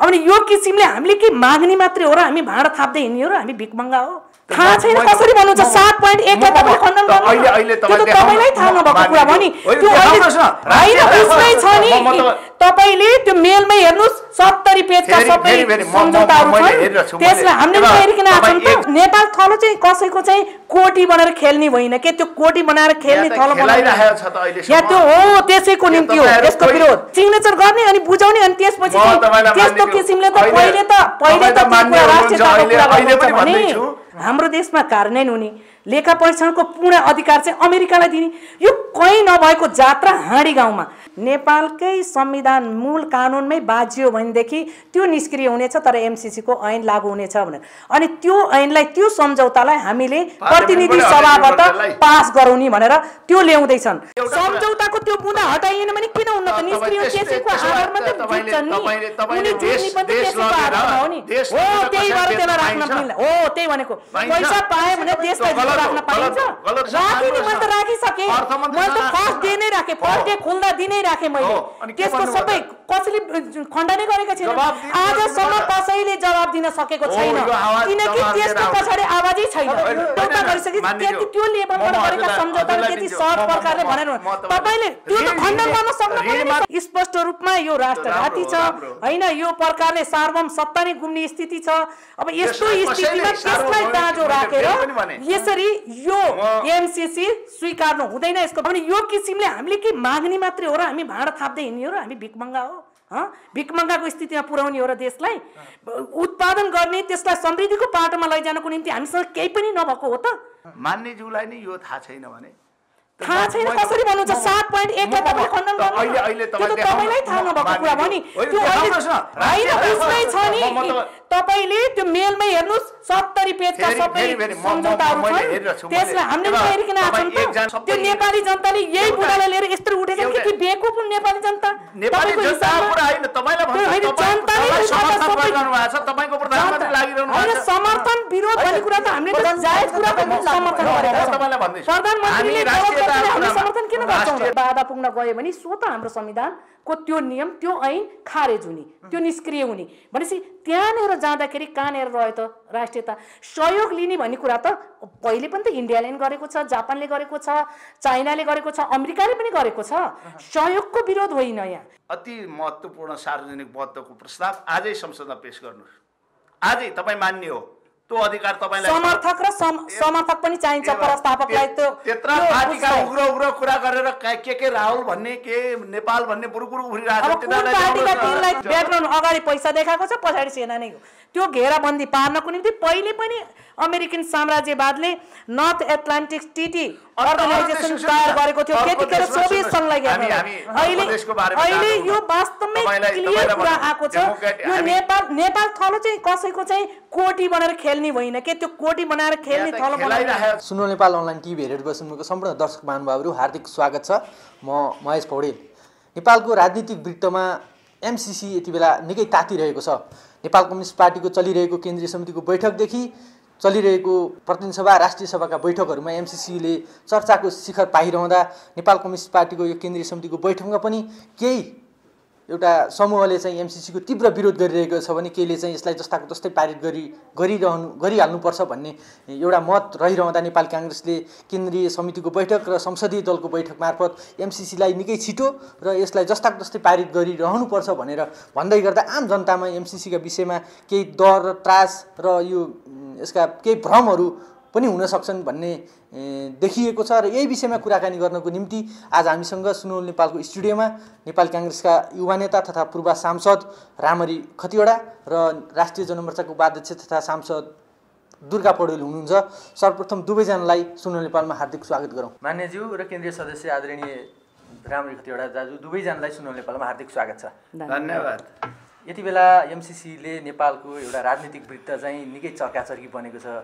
अनि यो किसिमले हामीले के माग्ने मात्रै हो र हामी भाँडा थाप्दै हिँड्ने हो र हामी भिकमङ्गा हो? थाहा छैन कसरी भन्नुहुन्छ 7.1 लाई तपाईले खण्डन गर्नु अहिले तपाईलाई थाहा नभएको कुरा हो नि त्यो होइन उसमै छ नि तपाईले त्यो मेलमै हेर्नुस् 70 पेजका सबै सम्झौताहरु छन् त्यसलाई हामीले हेरिकन आछौं त नेपाल थलो चाहिँ कसैको चाहिँ कोटी बनाएर खेल्ने होइन के त्यो कोटी बनाएर खेल्ने थलो बनाइरहेको छ त अहिले या त्यो हो त्यसैको निम्ति हो यसको विरोध सिग्नेचर गर्ने अनि बुझाउने अनि त्यसपछि त्यस्तो किसिमले त पहिले त राष्ट्रियताको कुरा गर्नु भने हाम्रो देशमा कार्यान्वयन हुने लेखा परीक्षणको पूर्ण अधिकार चाहिँ अमेरिकालाई दिने यो कहीँ नभएको जात्रा हाँडी गाउँमा नेपालकै संविधान मूल कानुनमै बाजियो भनेदेखि त्यो निष्क्रिय हुनेछ तर एमसीसी को ऐन लागू हुनेछ भनेर अनि त्यो ऐनलाई त्यो सम्झौतालाई हामीले प्रतिनिधि सभाबाट पास गराउने भनेर त्यो ल्याउँदैछन् सम्झौताको त्यो बुँदा हटाइएन भने किन हुन्न त निष्क्रिय केसीको आधारमा त जित्छन् नि उनी जित्ने पनि केसीको आधारमा हो नि हो त्यही भएर त्यसलाई राख्न मिल्दैन हो त्यही भनेको पैसा पाए भने देशलाई जिम्मा राख्न पाइन्छ राखिने मैले त राखिसके मैले त फर्स्ट डे नै राखे फर्स्ट डे खुल्दा दिनै राखे मैले त्यसको सबै कसैले खण्डनै गरेको छैन आजसम्म कसैले जवाब दिन सकेको छैन किनकि त्यसको पछाडी आवाजै छैन एउटा गरिसके त्यति त्यो लेभलबाट गरेका सम्झौताले त्यति सहज प्रकारले भनेर तपाईले त्यो त खण्डन गर्न सक्नु पर्दैन स्पष्ट रूपमा यो राष्ट्रघाती छ हैन यो प्रकारले सार्वभौम सत्ता नै गुम्ने स्थिति छ अब यस्तो स्थितिमा त्यसलाई दाँजो राखेर यसरी यो एमसीसी स्वीकार्नु हुँदैन यसको पनि यो किसिमले हामीले के माग्ने मात्रै हो र हामी भाँडा थाप्दै हिँड्ने हो र हामी भिकमङ्गा हो भिकमङ्गाको स्थितिमा पुर्याउने हो र देशलाई उत्पादन गर्ने त्यसलाई समृद्धिको बाटोमा लैजानको निम्ति हामीसँग केही पनि नभएको हो त मान्यज्यूलाई नि यो थाहा छैन भने थाहा छैन कसरी भन्नुहुन्छ 7.1 लाई तपाईले खण्डन गर्नु अहिले तपाईलाई थाहा नभएको कुरा हो नि त्यो होइन उसमै छ नि तपाईले त्यो मेलमै हेर्नुस् 70 पेजका सबै सम्झौताहरु छन् त्यसलाई हामीले हेरिकन आछौं त त्यो नेपाली जनताले यही बुढालाई लिएर यस्तो उठेछन् कि बेकुफ नेपाली जनता नेपाली जनता कुरा हैन तपाईलाई भन्नु जनताले सबै गर्नु भएको छ तपाईको प्रधानमन्त्री लागिरहनु भएको छ समर्थन विरोध भन्ने कुरा त हामीले त जायज कुरा पनि समर्थन गरेका छौं तपाईलाई भन्दै प्रधानमन्त्रीले हामी समर्थन किन गर्छौं बाधा पुग्न गयो भने सो त हाम्रो संविधानको त्यो नियम त्यो ऐन खारेज हुने त्यो निष्क्रिय हुने भनेपछि त्यहाँनेर जाँदाखेरि कहाँनेर रह्यो त राष्ट्रियता सहयोग लिने भन्ने कुरा त पहिले पनि त इन्डियाले गरेको छ जापानले गरेको छ चाइनाले गरेको छ अमेरिकाले पनि गरेको छ सहयोगको विरोध होइन यहाँ अति महत्त्वपूर्ण सार्वजनिक महत्त्वको प्रस्ताव आजै संसदमा पेश गर्नुस् आजै तपाई मान्ने हो त्यो अधिकार तपाईलाई समर्थक र समर्थक पनि चाहिन्छ प्रस्तावकलाई त्यो त्यत्रा पार्टीका उग्र कुरा गरेर के राहुल भन्ने के नेपाल भन्ने बुरुकुरु उठिरहेको छ तिनीहरुलाई पार्टीका तिनलाई ब्याकग्राउन्ड अगाडि पैसा देखाएको छ पछाडी सेना नै हो त्यो घेराबन्दी पार्नको निम्ति पहिले पनि अमेरिकन साम्राज्यवादले नर्थ एटलान्टिक ट्रिटी अर्गनाइजेसन तयार गरेको थियो त्यतिखेर सोभियत संघलाई अहिले यो वास्तवमै क्लियर कुरा आएको छ यो नेपाल थलो चाहिँ कसैको चाहिँ कोटी बनाएर खेल्ने होइन के त्यो कोटी बनाएर खेल्ने थलो बनाएर सुनो नेपाल अनलाइन टिभी हेरेर बस्नुभएको सम्पूर्ण दर्शक महानुभावहरू हार्दिक स्वागत छ म महेश पौडेल नेपालको राजनीतिक वृत्तमा एमसीसी यति बेला निकै तातिरहेको छ नेपाल कम्युनिस्ट पार्टीको चलिरहेको केन्द्रीय समितिको बैठकदेखि चलिरहेको प्रतिनिधि सभा राष्ट्रिय सभाका बैठकहरूमा एमसीसीले चर्चाको शिखर पाइरहँदा नेपाल कम्युनिस्ट पार्टीको यो केन्द्रीय समितिको बैठकमा पनि केही एउटा समूहले चाहिँ एमसीसीको तीव्र विरोध गरिरहेको छ भने केहीले चाहिँ यसलाई जस्ताको जस्तै पारित गरिहाल्नुपर्छ भन्ने एउटा मत रहिरहँदा नेपाल कांग्रेसले केन्द्रीय समितिको बैठक र संसदीय दलको बैठक मार्फत एमसीसीलाई निकै छिटो र यसलाई जस्ताको जस्तै पारित गरिरहनुपर्छ भनेर भन्दै गर्दा आम जनतामा एमसीसीका विषयमा केही डर त्रास र यो यसका केही भ्रमहरू पनि हुन सक्छन् भन्ने देखिएको छ र यही विषयमा कुराकानी गर्नको निम्ति आज हामीसँग सुनोल नेपालको स्टुडियोमा नेपाल कांग्रेसका युवा नेता तथा पूर्व सांसद रामरी खतिवडा र राष्ट्रिय जनमोर्चाको उपाध्यक्ष तथा सांसद दुर्गा पौडेल हुनुहुन्छ। सर्वप्रथम दुवैजनालाई सुनोल नेपालमा हार्दिक स्वागत गरौँ। मान्यज्यू र केन्द्रीय सदस्य आदरणीय रामरी खतिवडा दाजु दुवैजनालाई सुनोल नेपालमा हार्दिक स्वागत छ। धन्यवाद। यति बेला एमसीसीले नेपालको एउटा राजनीतिक वृत्त चाहिँ निकै चर्काचर्की बनेको छ।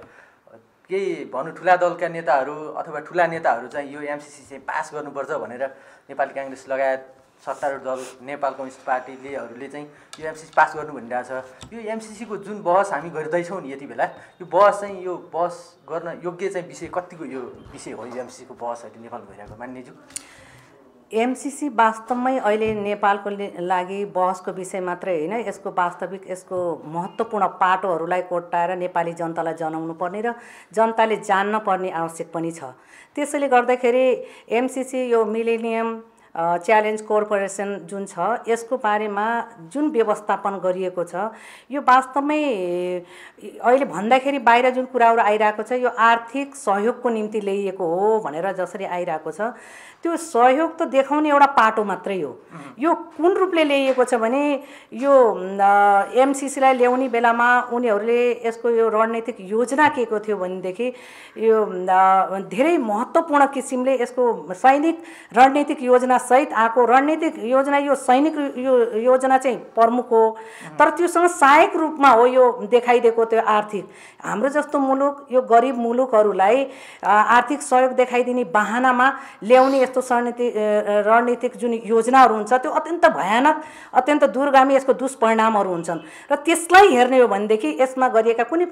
केही भनौँ ठुला दलका नेताहरू अथवा ठुला नेताहरू चाहिँ यो एमसीसी चाहिँ पास गर्नुपर्छ भनेर नेपाली कांग्रेस लगायत सत्तारूढ दल नेपाल कम्युनिस्ट पार्टीलेहरूले चाहिँ यो एमसीसी पास गर्नु भनिरहेको छ। यो एमसीसीको जुन बहस हामी गर्दैछौँ नि यति बेला यो बहस चाहिँ यो बहस गर्न योग्य चाहिँ विषय कतिको यो विषय हो यो एमसीसीको बहस अहिले नेपालमा भइरहेको मान्यज्यू? एमसीसी वास्तवमै अहिले नेपालको लागि बहसको विषय मात्रै होइन, यसको वास्तविक यसको महत्त्वपूर्ण पाटोहरूलाई कोट्याएर नेपाली जनतालाई जनाउनु पर्ने र जनताले जान्न पर्ने आवश्यक पनि छ। त्यसैले गर्दाखेरि एमसीसी यो मिलेनियम च्यालेन्ज कोर्पोरेसन जुन छ यसको बारेमा जुन व्यवस्थापन गरिएको छ यो वास्तवमै अहिले भन्दाखेरि बाहिर जुन कुराहरू आइरहेको छ यो आर्थिक सहयोगको निम्ति ल्याइएको हो भनेर जसरी आइरहेको छ त्यो सहयोग त देखाउने एउटा पाटो मात्रै हो। यो कुन रूपले ल्याइएको छ भने यो एमसीसीलाई ल्याउने बेलामा उनीहरूले यसको यो रणनीतिक योजना के को थियो भनेदेखि यो धेरै महत्त्वपूर्ण किसिमले यसको सैनिक रणनीतिक योजना सहित आएको रणनीतिक योजना यो सैनिक योजना चाहिँ प्रमुख हो, तर त्योसँग सहायक रूपमा हो यो देखाइदिएको त्यो आर्थिक। हाम्रो जस्तो मुलुक यो गरिब मुलुकहरूलाई आर्थिक सहयोग देखाइदिने बहानामा ल्याउने यस्तो रणनीतिक जुन योजनाहरू हुन्छ त्यो अत्यन्त भयानक अत्यन्त दूरगामी यसको दुष्परिणामहरू हुन्छन् र त्यसलाई हेर्ने हो भनेदेखि यसमा गरिएका कुनै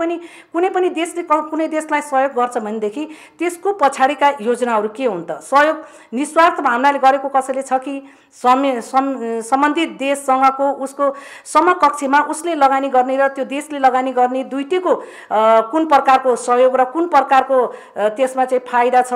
पनि देशले कुनै देशलाई सहयोग गर्छ भनेदेखि त्यसको पछाडिका योजनाहरू के हुन् त? सहयोग निस्वार्थ भावनाले गरेको कसैले छ कि सम्बन्धित देशसँगको उसको समकक्षमा उसले लगानी गर्ने र त्यो देशले लगानी गर्ने दुईटैको कुन प्रकारको सहयोग र कुन प्रकारको त्यसमा चाहिँ फाइदा छ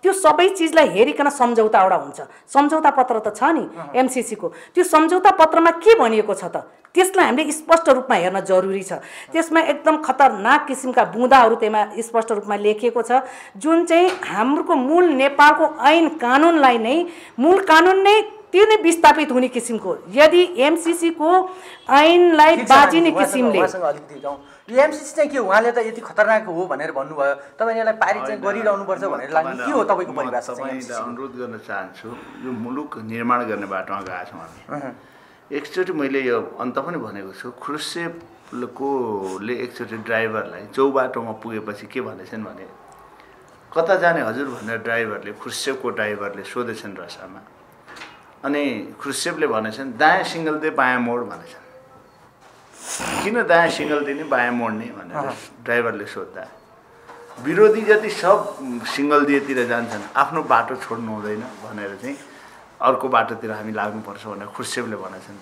त्यो सबै चिजलाई हेरिकन सम्झौता एउटा हुन्छ। सम्झौता पत्र त छ नि एमसीसी को, त्यो सम्झौता पत्रमा के भनिएको छ त त्यसलाई हामीले स्पष्ट रूपमा हेर्न जरुरी छ। त्यसमा एकदम खतरनाक किसिमका बुँदाहरू त्यसमा स्पष्ट रूपमा लेखिएको छ जुन चाहिँ हाम्रो मूल नेपालको ऐन कानुनलाई नै मूल कानुन नै त्यो नै विस्थापित हुने किसिमको यदि एमसीसी को ऐनलाई बाजिने किसिमले यो एमसीसी चाहिँ के उहाँले त यति खतरनाक हो भनेर भन्नुभयो, तपाईले यसलाई पारित चाहिँ गरिरहनुपर्छ भनेर लाग्ने के हो तपाईको परिभाषा? तपाईलाई अनुरोध गर्न चाहन्छु, यो मुलुक निर्माण गर्ने बाटोमा गएका छौँ हामी। एकचोटि मैले यो अन्त पनि भनेको छु, ख्रुश्चेभले एकचोटि ड्राइभरलाई चौबाटोमा पुगेपछि के भनेछन् भने कता जाने हजुर भनेर ड्राइभरले ख्रुश्चेभको ड्राइभरले सोधेछन् रसामा, अनि ख्रुश्चेभले भनेछन् दायाँ सिङ्गल दे बायाँ मोड भनेछन्। किन दायाँ सिङ्गल दिने बायाँ मोड्ने भनेर ड्राइभरले सोद्धा विरोधी जति सब सिङ्गल दिएतिर जान्छन्, आफ्नो बाटो छोड्नु हुँदैन भनेर चाहिँ अर्को बाटोतिर हामी लाग्नुपर्छ भनेर ख्रुश्चेभले भनेछन्।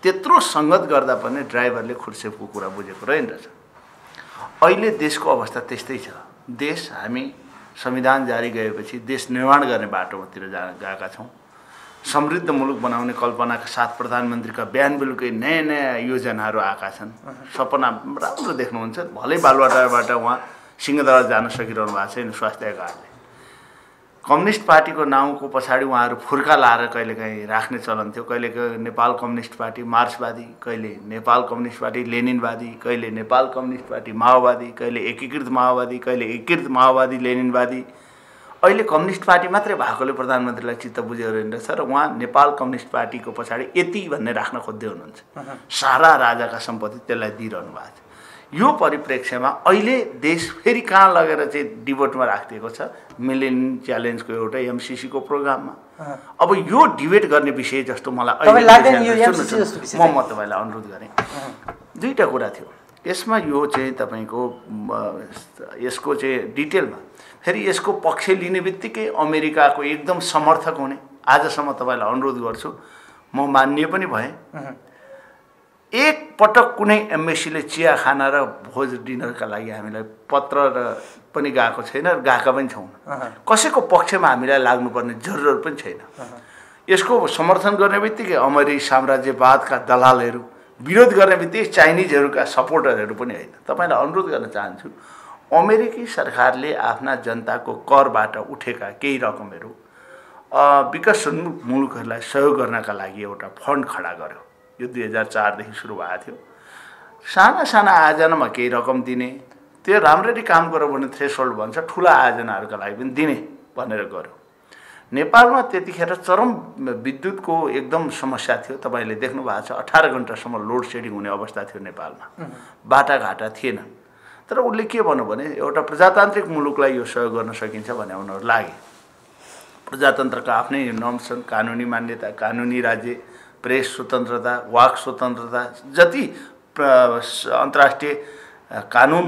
त्यत्रो सङ्गत गर्दा पनि ड्राइभरले ख्रुश्चेभको कुरा बुझेको रहेनछ। अहिले देशको अवस्था त्यस्तै छ। देश हामी संविधान जारी गएपछि देश निर्माण गर्ने बाटोतिर गएका छौँ। समृद्ध मुलुक बनाउने कल्पनाका साथ प्रधानमन्त्रीका बिहान बेलुकै नयाँ नयाँ योजनाहरू आएका छन्। सपना राम्रो देख्नुहुन्छ, भलै बालुवाटारबाट उहाँ सिंहदरबार जान सकिरहनु भएको छैन स्वास्थ्य कार्डले। कम्युनिस्ट पार्टीको नाउँको पछाडि उहाँहरू फुर्का लाएर कहिलेकाहीँ राख्ने चलन थियो। कहिले नेपाल कम्युनिस्ट पार्टी मार्क्सवादी, कहिले नेपाल कम्युनिस्ट पार्टी लेनिनवादी, कहिले नेपाल कम्युनिस्ट पार्टी माओवादी, कहिले एकीकृत माओवादी, कहिले एकीकृत माओवादी लेनिनवादी। अहिले कम्युनिस्ट पार्टी मात्रै भएकोले प्रधानमन्त्रीलाई चित्त बुझेको रहेछ र उहाँ नेपाल कम्युनिस्ट पार्टीको पछाडि यति भन्ने राख्न खोज्दै हुनुहुन्छ। सारा राजाका सम्पत्ति त्यसलाई दिइरहनु भएको छ। यो परिप्रेक्ष्यमा अहिले देश फेरि कहाँ लगेर चाहिँ डिबेटमा राखिदिएको छ मिलेनियम च्यालेन्जको एउटा एमसीसी को प्रोग्राममा। अब यो डिबेट गर्ने विषय जस्तो मलाई म तपाईँलाई अनुरोध गरेँ। दुईवटा कुरा थियो यसमा। यो चाहिँ तपाईँको यसको चाहिँ डिटेलमा फेरि यसको पक्ष लिने बित्तिकै अमेरिकाको एकदम समर्थक हुने। आजसम्म तपाईँलाई अनुरोध गर्छु, म मान्य पनि भएँ, एक पटक कुनै एम्बेसीले चिया खाना र भोज डिनरका लागि हामीलाई पत्र पनि गएको छैन, गएका पनि छौँ। कसैको पक्षमा हामीलाई लाग्नुपर्ने जरुरत पनि छैन। यसको समर्थन गर्ने बित्तिकै अमेरिकी साम्राज्यवादका दलालहरू, विरोध गर्ने बित्तिकै चाइनिजहरूका सपोर्टरहरू पनि होइन। तपाईँलाई अनुरोध गर्न चाहन्छु, अमेरिकी सरकारले आफ्ना जनताको करबाट उठेका केही रकमहरू विकसनोन्मुख मुलुकहरूलाई सहयोग गर्नका लागि एउटा फन्ड खडा गर्यो। यो 2004 देखि सुरु भएको थियो। साना साना आयोजनामा केही रकम दिने, त्यो राम्ररी काम गर्यो भने थ्रेसहोल्ड भन्छ, ठुला आयोजनाहरूका लागि पनि दिने भनेर गर्यो। नेपालमा त्यतिखेर चरम विद्युतको एकदम समस्या थियो। तपाईँले देख्नु भएको छ 18 घण्टासम्म लोड सेडिङ हुने अवस्था थियो नेपालमा। बाटाघाटा थिएन। तर उसले के भन्यो भने एउटा प्रजातान्त्रिक मुलुकलाई यो सहयोग गर्न सकिन्छ भने उनीहरू लागे। प्रजातन्त्रका आफ्नै नर्म्स छन्, कानुनी मान्यता, कानुनी राज्य, प्रेस स्वतन्त्रता, वाक स्वतन्त्रता, जति अन्तर्राष्ट्रिय कानुन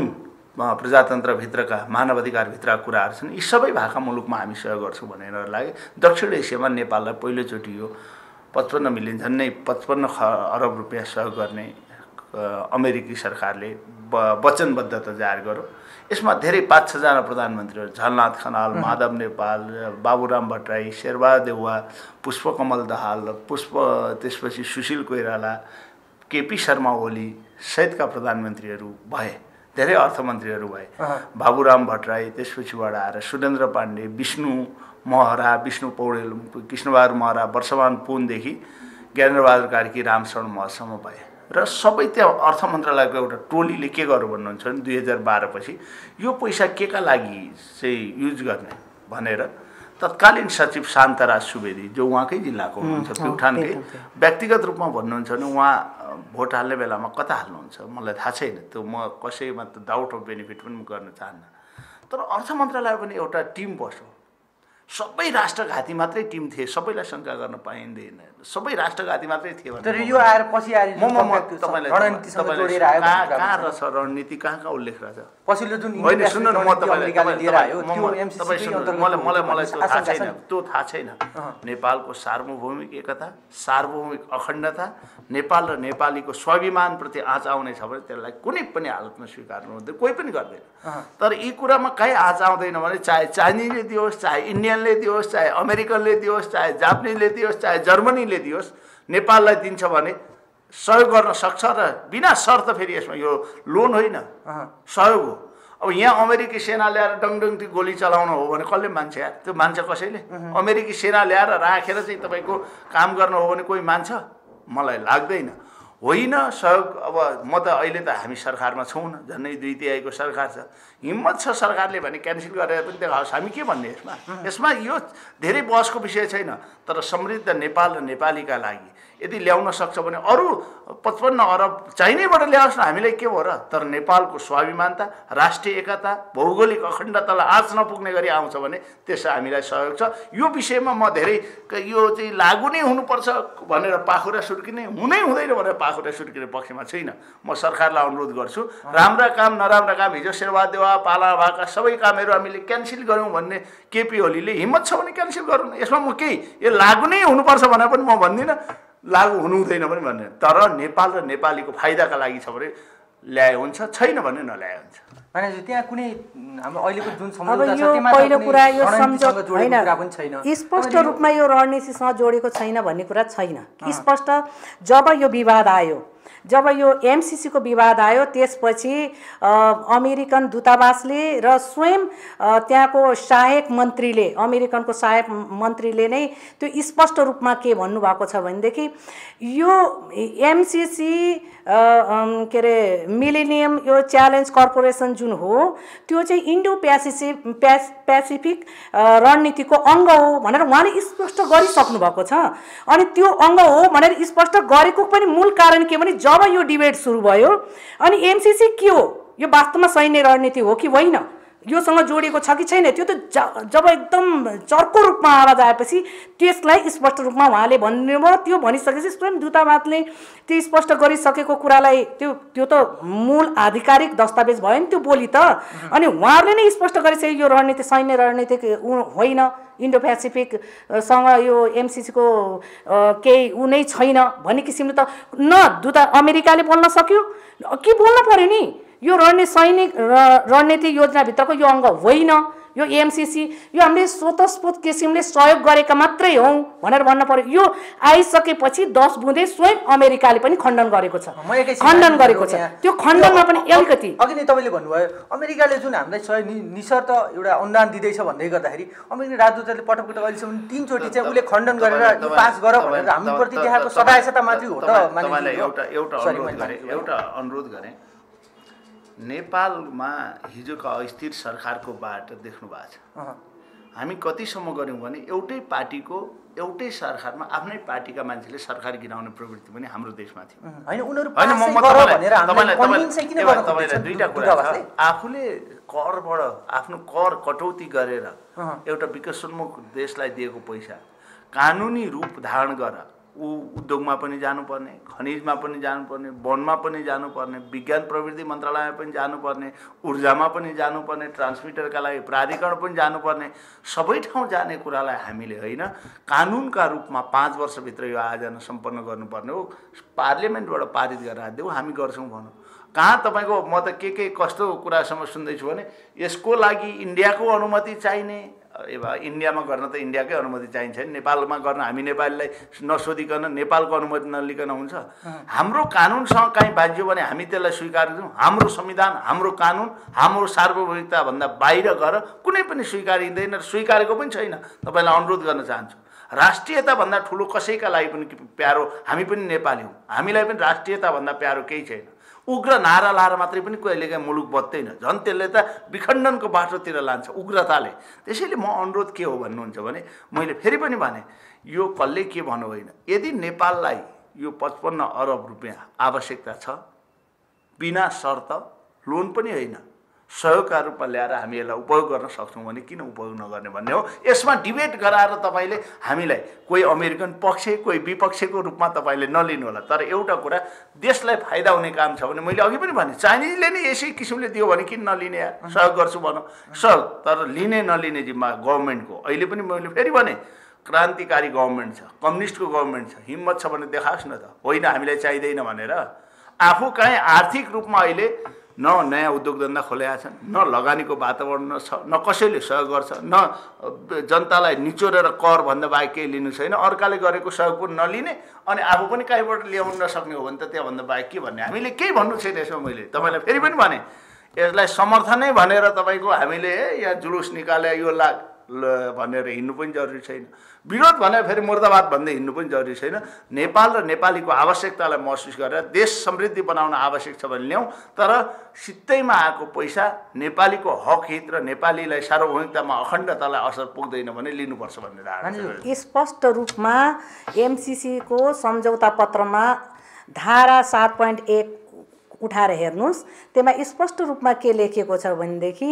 प्रजातन्त्रभित्रका मानव अधिकारभित्रका कुराहरू छन् यी सबै भएका मुलुकमा हामी सहयोग गर्छौँ भनेर लागे दक्षिण एसियामा नेपाललाई पहिलोचोटि यो 55 मिलियन झन्डै 55 अरब रुपियाँ सहयोग गर्ने अमेरिकी सरकारले वचनबद्धता जाहेर गर्यो। यसमा धेरै 5-6 जना प्रधानमन्त्रीहरू झलनाथ खनाल, माधव नेपाल, बाबुराम भट्टराई, शेरबहादुर देउवा, पुष्पकमल दाहाल, त्यसपछि सुशील कोइराला, केपी शर्मा ओली सहितका प्रधानमन्त्रीहरू भए, धेरै अर्थमन्त्रीहरू भए, बाबुराम भट्टराई, त्यसपछिबाट आएर सुरेन्द्र पाण्डे, विष्णु महरा, विष्णु पौडेल, कृष्णबहादुर महरा, वर्षमान पुनदेखि ज्ञानेन्द्रबहादुर कार्की, रामशरण महसम्म भए र सबै त्यहाँ अर्थ मन्त्रालयको एउटा टोलीले के गर्यो भन्नुहुन्छ भने 2012 पछि यो पैसा केका लागि चाहिँ युज गर्ने भनेर तत्कालीन सचिव शान्तराज सुवेदी जो उहाँकै जिल्लाको हुनुहुन्छ प्युठानकै व्यक्तिगत रूपमा भन्नुहुन्छ भने उहाँ भोट हाल्ने बेलामा कता हाल्नुहुन्छ मलाई थाहा छैन, त्यो म कसैमा त डाउट अफ बेनिफिट पनि गर्न चाहन्न, तर अर्थ मन्त्रालय पनि एउटा टिम बस्यो। सबै राष्ट्रघाती मात्रै टिम थिए, सबैलाई शङ्का गर्न पाइँदैन, सबै राष्ट्रघाती मात्रै थिए भने तर यो आएर पछि आएर रणनीतिसँग जोडेर आयो कहाँ रहेछ रणनीति, कहाँ उल्लेख रहेछ पछिल्लो जुन होइन सुन्नु न, म तपाईँलाई थाहा छैन, त्यो थाहा छैन। नेपालको सार्वभौमिक एकता, सार्वभौमिक अखण्डता, नेपाल र नेपालीको स्वाभिमानप्रति आँच आउने छ भने त्यसलाई कुनै पनि हालतमा स्वीकार्नु हुँदैन, कोही पनि गर्दैन। तर यी कुरामा कहीँ आँच आउँदैन भने चाहे चाइनिजले दियोस्, चाहे इन्डियनले दियोस्, चाहे अमेरिकनले दियोस्, चाहे जापानिजले दियोस्, चाहे जर्मनीले दियोस्, नेपाललाई दिन्छ भने सहयोग गर्न सक्छ र बिना शर्त। फेरि यसमा यो लोन होइन, सहयोग हो। अब यहाँ अमेरिकी सेना ल्याएर डङडङटी गोली चलाउनु हो भने कसले मान्छ यार? त्यो मान्छ कसैले? अमेरिकी सेना ल्याएर राखेर चाहिँ तपाईँको काम गर्नु हो भने कोही मान्छ? मलाई लाग्दैन। होइन सहयोग। अब म त अहिले त हामी सरकारमा छौँ न, झन्डै 2/3 सरकार छ, हिम्मत छ सरकारले भने क्यान्सल गरेर पनि देखाओस्, हामी के भन्ने यसमा यो धेरै बहसको विषय छैन। तर समृद्ध नेपाल र नेपालीका लागि यदि ल्याउन सक्छ भने अरू 55 अरब चाइनैबाट ल्याओस् न, हामीलाई के भयो र? तर नेपालको स्वाभिमानता, राष्ट्रिय एकता, भौगोलिक अखण्डतालाई आँच नपुग्ने गरी आउँछ भने त्यसमा हामीलाई सहयोग छ। यो विषयमा म धेरै यो चाहिँ लागु नै हुनुपर्छ भनेर पाखुरा सुर्किने, हुनै हुँदैन भनेर पाखुरा सुर्किने पक्षमा छैन। म सरकारलाई अनुरोध गर्छु, राम्रा काम नराम्रा काम, हिजो शेरबहादुर देउवा पाला भएका सबै कामहरू हामीले क्यान्सल गऱ्यौँ भन्ने केपी ओलीले हिम्मत छ भने क्यान्सल गरौँ न। यसमा म केही यो लागु नै हुनुपर्छ भनेर पनि म भन्दिनँ, लागु हुनु हुँदैन पनि भन्ने। तर नेपाल र नेपालीको फाइदाका लागि छ भने ल्याए हुन्छ, छैन भने नल्याए हुन्छ। भने त्यहाँ कुनै हाम्रो अहिलेको जुन सम्झौता छ त्यसमा पहिलो कुरा यो सम्झौता होइन, स्पष्ट रूपमा यो रणनीतिसँग जोडेको छैन भन्ने कुरा छैन। स्पष्ट जब यो विवाद आयो, जब यो एमसीसीको विवाद आयो, त्यसपछि अमेरिकन दूतावासले र स्वयं त्यहाँको सहायक मन्त्रीले, अमेरिकनको सहायक मन्त्रीले नै त्यो स्पष्ट रूपमा के भन्नुभएको छ भनेदेखि यो एमसीसी के अरे मिलेनियम यो च्यालेन्ज कर्पोरेसन जुन हो त्यो चाहिँ इन्डो पेसिफिक रणनीतिको अङ्ग हो भनेर उहाँले स्पष्ट गरिसक्नु भएको छ। अनि त्यो अङ्ग हो भनेर स्पष्ट गरेको पनि मूल कारण के भने जब यो डिबेट सुरु भयो अनि एमसीसी के हो, यो वास्तवमा सैन्य रणनीति हो कि होइन, योसँग जोडिएको छ कि छैन, त्यो त जब एकदम चर्को रूपमा आवाज आएपछि त्यसलाई स्पष्ट रूपमा उहाँले भन्नुभयो। त्यो भनिसकेपछि स्वयं दूतावासले त्यो स्पष्ट गरिसकेको कुरालाई त्यो त मूल आधिकारिक दस्तावेज भयो नि त्यो बोली त। अनि उहाँहरूले नै स्पष्ट गरिसके यो रणनीति सैन्य रणनीति होइन, इन्डो पेसिफिकसँग यो एमसीसीको केही ऊ नै छैन भन्ने किसिमले त न अमेरिकाले बोल्न सक्यो कि बोल्न पर्यो नि। यो सैनिक रणनीति योजनाभित्रको यो अङ्ग होइन यो एमसीसी, यो हामीले स्वतस्फूर्त किसिमले सहयोग गरेका मात्रै हौँ भनेर भन्न पर्यो। यो आइसकेपछि 10 बुँदे स्वयं अमेरिकाले पनि खण्डन गरेको छ, त्यो खण्डनमा पनि अलिकति अघि नै तपाईँले भन्नुभयो अमेरिकाले जुन हामीलाई सहयोग निशर्त एउटा अनुदान दिँदैछ भन्दै गर्दाखेरि अमेरिकन राजदूतले पटक पटक अहिलेसम्म 3 चोटि चाहिँ उसले खण्डन गरेर पास गर भनेर हामीप्रति देखाएको सदायता मात्रै हो त। एउटा अनुरोध गरेँ, नेपालमा हिजोको अस्थिर सरकारको बाट देख्नु भएको छ। हामी कतिसम्म गऱ्यौँ भने एउटै पार्टीको एउटै सरकारमा आफ्नै पार्टीका मान्छेले सरकार गिराउने प्रवृत्ति पनि हाम्रो देशमा थियो। तपाईँलाई दुईवटा कुरा छ, आफूले करबाट आफ्नो कर कटौती गरेर एउटा विकासोन्मुख देशलाई दिएको पैसा कानुनी रूप धारण गर उद्योगमा पनि जानुपर्ने, खनिजमा पनि जानुपर्ने, वनमा पनि जानुपर्ने, विज्ञान प्रविधि मन्त्रालयमा पनि जानुपर्ने, ऊर्जामा पनि जानुपर्ने, ट्रान्समिटरका लागि प्राधिकरण पनि जानुपर्ने, सबै ठाउँ जाने कुरालाई हामीले होइन कानुनका रूपमा 5 वर्षभित्र यो आयोजना सम्पन्न गर्नुपर्ने हो। पार्लियामेन्टबाट पारित गरेर देऊ, हामी गर्छौँ भनौँ। कहाँ तपाईँको म त के कस्तो कुरासम्म सुन्दैछु भने यसको लागि इन्डियाको अनुमति चाहिने, इन्डियामा गर्न त इन्डियाकै अनुमति चाहिन्छ नि, नेपालमा गर्न हामी नेपालीलाई नसोधिकन नेपालको अनुमति नलिकन हुन्छ? हाम्रो कानुनसँग कहीँ बाजियो भने हामी त्यसलाई स्वीकार गर्छौँ? हाम्रो संविधान, हाम्रो कानुन, हाम्रो सार्वभौमिकताभन्दा बाहिर गएर कुनै पनि स्वीकारिँदैन र स्वीकारेको पनि छैन। तपाईँलाई अनुरोध गर्न चाहन्छु, राष्ट्रियताभन्दा ठुलो कसैका लागि पनि प्यारो हामी पनि नेपाली हौँ, हामीलाई पनि राष्ट्रियताभन्दा प्यारो केही छैन। उग्र नारा लाएर मात्रै पनि कहिलेकाहीँ मुलुक बत्दैन, झन् त्यसले त विखण्डनको बाटोतिर लान्छ उग्रताले। त्यसैले म अनुरोध के हो भन्नुहुन्छ भने मैले फेरि पनि भने यो कसले के भन्नु होइन, यदि नेपाललाई यो 55 अरब रुपियाँ आवश्यकता छ बिना शर्त, लोन पनि होइन, सहयोगका रूपमा ल्याएर हामी यसलाई उपयोग गर्न सक्छौँ भने किन उपयोग नगर्ने भन्ने हो। यसमा डिबेट गराएर तपाईँले हामीलाई कोही अमेरिकन पक्ष कोही विपक्षको रूपमा तपाईँले नलिनु होला। तर एउटा कुरा देशलाई फाइदा हुने काम छ भने मैले अघि पनि भने चाइनिजले नै यसै किसिमले दियो भने किन नलिने यार, सहयोग गर्छु भनौँ सहयोग, तर लिने नलिने जिम्मा गभर्मेन्टको। अहिले पनि मैले फेरि भने क्रान्तिकारी गभर्मेन्ट छ, कम्युनिस्टको गभर्मेन्ट छ, हिम्मत छ भने देखाओस् न त, होइन हामीलाई चाहिँदैन भनेर। आफू कहीँ आर्थिक रूपमा अहिले न नयाँ उद्योग धन्दा खोलेका छन्, न लगानीको वातावरण छ, न कसैले सहयोग गर्छ, न जनतालाई निचोरेर कर भन्दा बाहेक केही लिनु छैन, अर्काले गरेको सहयोग पनि नलिने अनि आफू पनि कहीँबाट ल्याउन नसक्ने हो भने त त्यहाँभन्दा बाहेक के भन्ने। हामीले केही भन्नु छैन यसमा। मैले तपाईँलाई फेरि पनि भने यसलाई समर्थनै भनेर तपाईँको हामीले यहाँ जुलुस निकाले यो लाग भनेर हिँड्नु पनि जरुरी छैन, विरोध भनेर फेरि मुर्दाबाद भन्दै हिँड्नु पनि जरुरी छैन। नेपाल र नेपालीको आवश्यकतालाई महसुस गरेर देश समृद्धि बनाउन आवश्यक छ भने ल्याउँ, तर सित्तैमा आएको पैसा नेपालीको हक हित र नेपालीलाई सार्वभौमिकतामा अखण्डतालाई असर पुग्दैन भने लिनुपर्छ भन्ने धारणा। स्पष्ट रूपमा एमसीसीको सम्झौता पत्रमा धारा 7.1 उठाएर हेर्नुस्, त्यसमा स्पष्ट रूपमा के लेखिएको छ भनेदेखि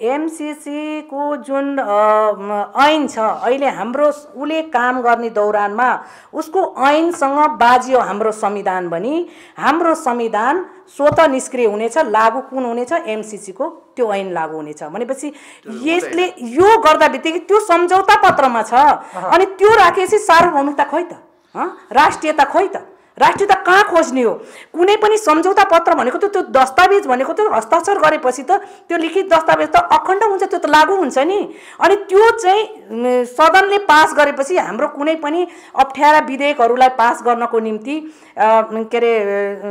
एमसीसीको जुन ऐन छ अहिले हाम्रो उसले काम गर्ने दौरानमा उसको ऐनसँग बाजियो हाम्रो संविधान भनी हाम्रो संविधान स्वतः निष्क्रिय हुनेछ, लागू कुन हुनेछ एमसीसीको त्यो ऐन लागू हुनेछ भनेपछि यसले यो गर्दा बित्तिकै त्यो सम्झौता पत्रमा छ अनि त्यो राखेपछि सार्वभौमिकता खोइ त, राष्ट्रियता खोइ त, राष्ट्रियता कहाँ खोज्ने हो? कुनै पनि सम्झौता पत्र भनेको त त्यो दस्तावेज भनेको त हस्ताक्षर गरेपछि त त्यो लिखित दस्तावेज त अखण्ड हुन्छ, त्यो त लागू हुन्छ नि। अनि त्यो चाहिँ सदनले पास गरेपछि हाम्रो कुनै पनि अप्ठ्यारा विधेयकहरूलाई पास गर्नको निम्ति के अरे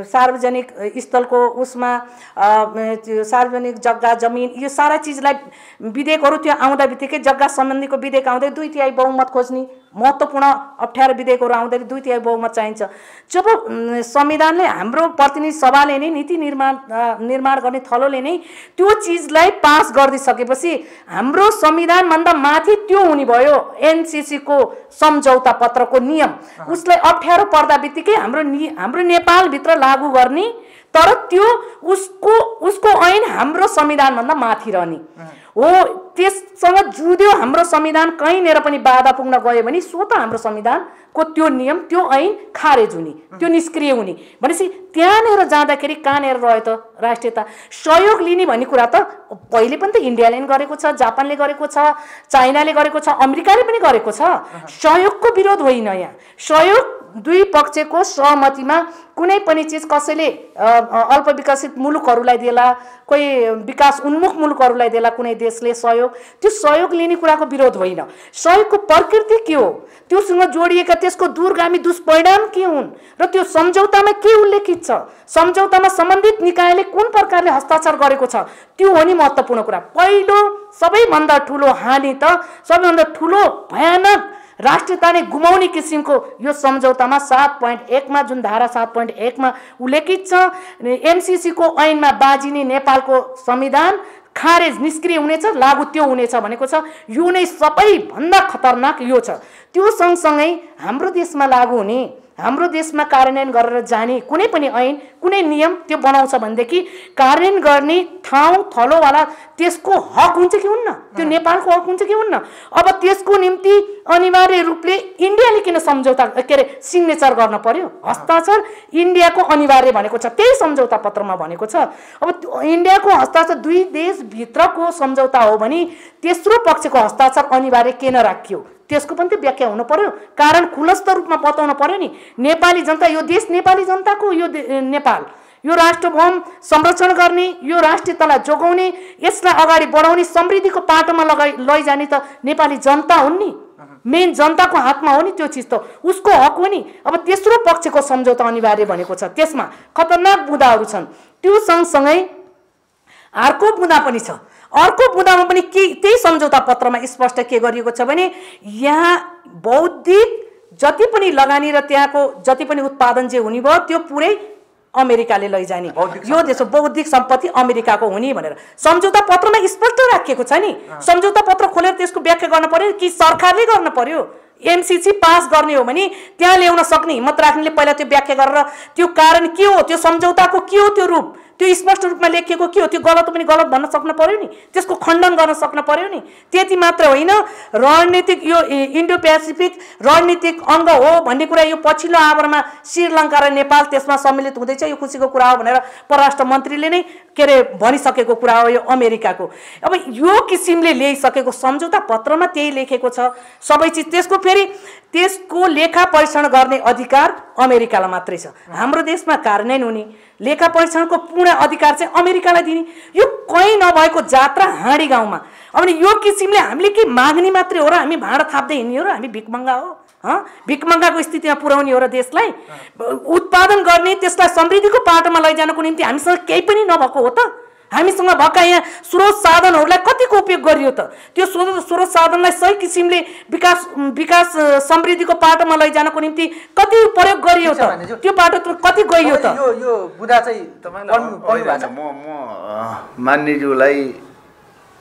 सार्वजनिक स्थलको उसमा सार्वजनिक जग्गा जमिन यो सारा चिजलाई विधेयकहरू त्यो आउँदा बित्तिकै जग्गा सम्बन्धीको विधेयक आउँदै 2/3 बहुमत खोज्ने, महत्त्वपूर्ण अप्ठ्यारा विधेयकहरू आउँदाखेरि 2/3 बहुमत चाहिन्छ। जब संविधानले हाम्रो प्रतिनिधि सभाले नै नीति निर्माण गर्ने थलोले नै त्यो चिजलाई पास गरिदिसकेपछि हाम्रो संविधानभन्दा माथि त्यो हुने भयो एनसीसीको सम्झौता पत्रको नियम। उसलाई अप्ठ्यारो पर्दा बित्तिकै हाम्रो नेपालभित्र लागू गर्ने, तर त्यो उसको ऐन हाम्रो संविधानभन्दा माथि रहने हो। त्यससँग जुद्यो हाम्रो संविधान कहीँनिर पनि बाधा पुग्न गयो भने स्वतः हाम्रो संविधानको त्यो नियम त्यो ऐन खारेज हुने, त्यो निष्क्रिय हुने भनेपछि त्यहाँनिर जाँदाखेरि कहाँनिर रह्यो त राष्ट्रियता? सहयोग लिने भन्ने कुरा त पहिले पनि त इन्डियाले पनि गरेको छ, जापानले गरेको छ, चाइनाले गरेको छ, अमेरिकाले पनि गरेको छ। सहयोगको विरोध होइन यहाँ, सहयोग दुई पक्षको सहमतिमा कुनै पनि चिज कसैले अल्प विकसित मुलुकहरूलाई देला, कोही विकास उन्मुख मुलुकहरूलाई देला कुनै देशले सहयोग, त्यो सहयोग लिने कुराको विरोध होइन। सहयोगको प्रकृति के हो, त्योसँग जोडिएका त्यसको दूरगामी दुष्परिणाम के हुन् र त्यो सम्झौतामा के उल्लेखित छ, सम्झौतामा सम्बन्धित निकायले कुन प्रकारले हस्ताक्षर गरेको छ, त्यो हो नि महत्त्वपूर्ण कुरा। पहिलो सबैभन्दा ठुलो हानि त सबैभन्दा ठुलो भयानक राष्ट्रियता नै गुमाउने किसिमको यो सम्झौतामा 7.1 मा जुन धारा 7.1 मा उल्लेखित छ एमसीसीको ऐनमा बाजिने नेपालको संविधान खारेज निष्क्रिय हुनेछ, लागू त्यो हुनेछ भनेको छ। यो नै सबैभन्दा खतरनाक यो छ। त्यो सँगसँगै हाम्रो देशमा लागू हुने हाम्रो देशमा कार्यान्वयन गरेर जाने कुनै पनि ऐन कुनै नियम त्यो बनाउँछ भनेदेखि कार्यान्वयन गर्ने ठाउँ थलोवाला त्यसको हक हुन्छ कि हुन्न, त्यो नेपालको हक हुन्छ कि हुन्न। अब त्यसको निम्ति अनिवार्य रूपले इन्डियाले किन सम्झौता के अरे सिग्नेचर गर्न पर्यो? हस्ताक्षर इन्डियाको अनिवार्य भनेको छ, त्यही सम्झौता पत्रमा भनेको छ। अब इन्डियाको हस्ताक्षर दुई देशभित्रको सम्झौता हो भने तेस्रो पक्षको हस्ताक्षर अनिवार्य किन राखियो? त्यसको पनि त व्याख्या हुनु पर्यो, कारण खुलस्त रूपमा बताउनु पर्यो नि। नेपाली जनता, यो देश नेपाली जनताको, यो नेपाल यो राष्ट्रभवन संरक्षण गर्ने, यो राष्ट्रियतालाई जोगाउने, यसलाई अगाडि बढाउने, समृद्धिको पाटोमा लैजाने त नेपाली जनता हुन् नि, मेन जनताको हातमा हो नि त्यो चिज, त उसको हक हो नि। अब तेस्रो पक्षको सम्झौता अनिवार्य भनेको छ, त्यसमा खतरनाक बुँदाहरू छन्। त्यो सँगसँगै अर्को बुँदा पनि छ। अर्को बुँदामा पनि त्यही सम्झौता पत्रमा स्पष्ट के गरिएको छ भने यहाँ बौद्धिक जति पनि लगानी र त्यहाँको जति पनि उत्पादन जे हुने भयो त्यो पुरै अमेरिकाले लैजाने, यो देशको बौद्धिक सम्पत्ति अमेरिकाको हुने भनेर सम्झौता पत्रमा स्पष्ट राखिएको छ नि। सम्झौता पत्र खोलेर त्यसको व्याख्या गर्न पर्यो कि सरकारले गर्न पर्यो? एमसीसी पास गर्ने हो भने त्यहाँ ल्याउन सक्ने हिम्मत राख्नेले पहिला त्यो व्याख्या गरेर त्यो कारण के हो, त्यो सम्झौताको के हो, त्यो रूप त्यो स्पष्ट रूपमा लेखिएको के हो, त्यो गलत पनि गलत भन्न सक्न पर्यो नि, त्यसको खण्डन गर्न सक्न पर्यो नि। त्यति मात्र होइन, रणनीतिक यो इन्डो पेसिफिक रणनीतिक अङ्ग हो भन्ने कुरा यो पछिल्लो आवरमा श्रीलङ्का र नेपाल त्यसमा सम्मिलित हुँदैछ, यो खुसीको कुरा हो भनेर परराष्ट्र मन्त्रीले नै के अरे भनिसकेको कुरा हो यो अमेरिकाको। अब यो किसिमले ल्याइसकेको सम्झौता पत्रमा त्यही लेखेको छ सबै चिज। त्यसको फेरि त्यसको लेखा परीक्षण गर्ने अधिकार अमेरिकालाई मात्रै छ, हाम्रो देशमा कार्यान्वयन हुने लेखा परीक्षणको पूर्ण अधिकार चाहिँ अमेरिकालाई दिने। यो कहीँ नभएको जात्रा हाँडी गाउँमा। अब यो किसिमले हामीले के माग्ने मात्रै हो र हामी भाँडा थाप्दै हिँड्ने हो र हामी भिखमङ्गा हो? भिखमङ्गाको स्थितिमा पुर्याउने हो र देशलाई उत्पादन गर्ने, त्यसलाई समृद्धिको पाटोमा लैजानको निम्ति हामीसँग केही पनि नभएको हो त? हामीसँग भएका यहाँ स्रोत साधनहरूलाई कतिको उपयोग गरियो त? त्यो स्रोत साधनलाई सही किसिमले विकास समृद्धिको पाटोमा लैजानको निम्ति कति प्रयोग गरियो त? त्यो बाटो कति गइयो त? यो बुदा चाहिँ म मान्यज्यूलाई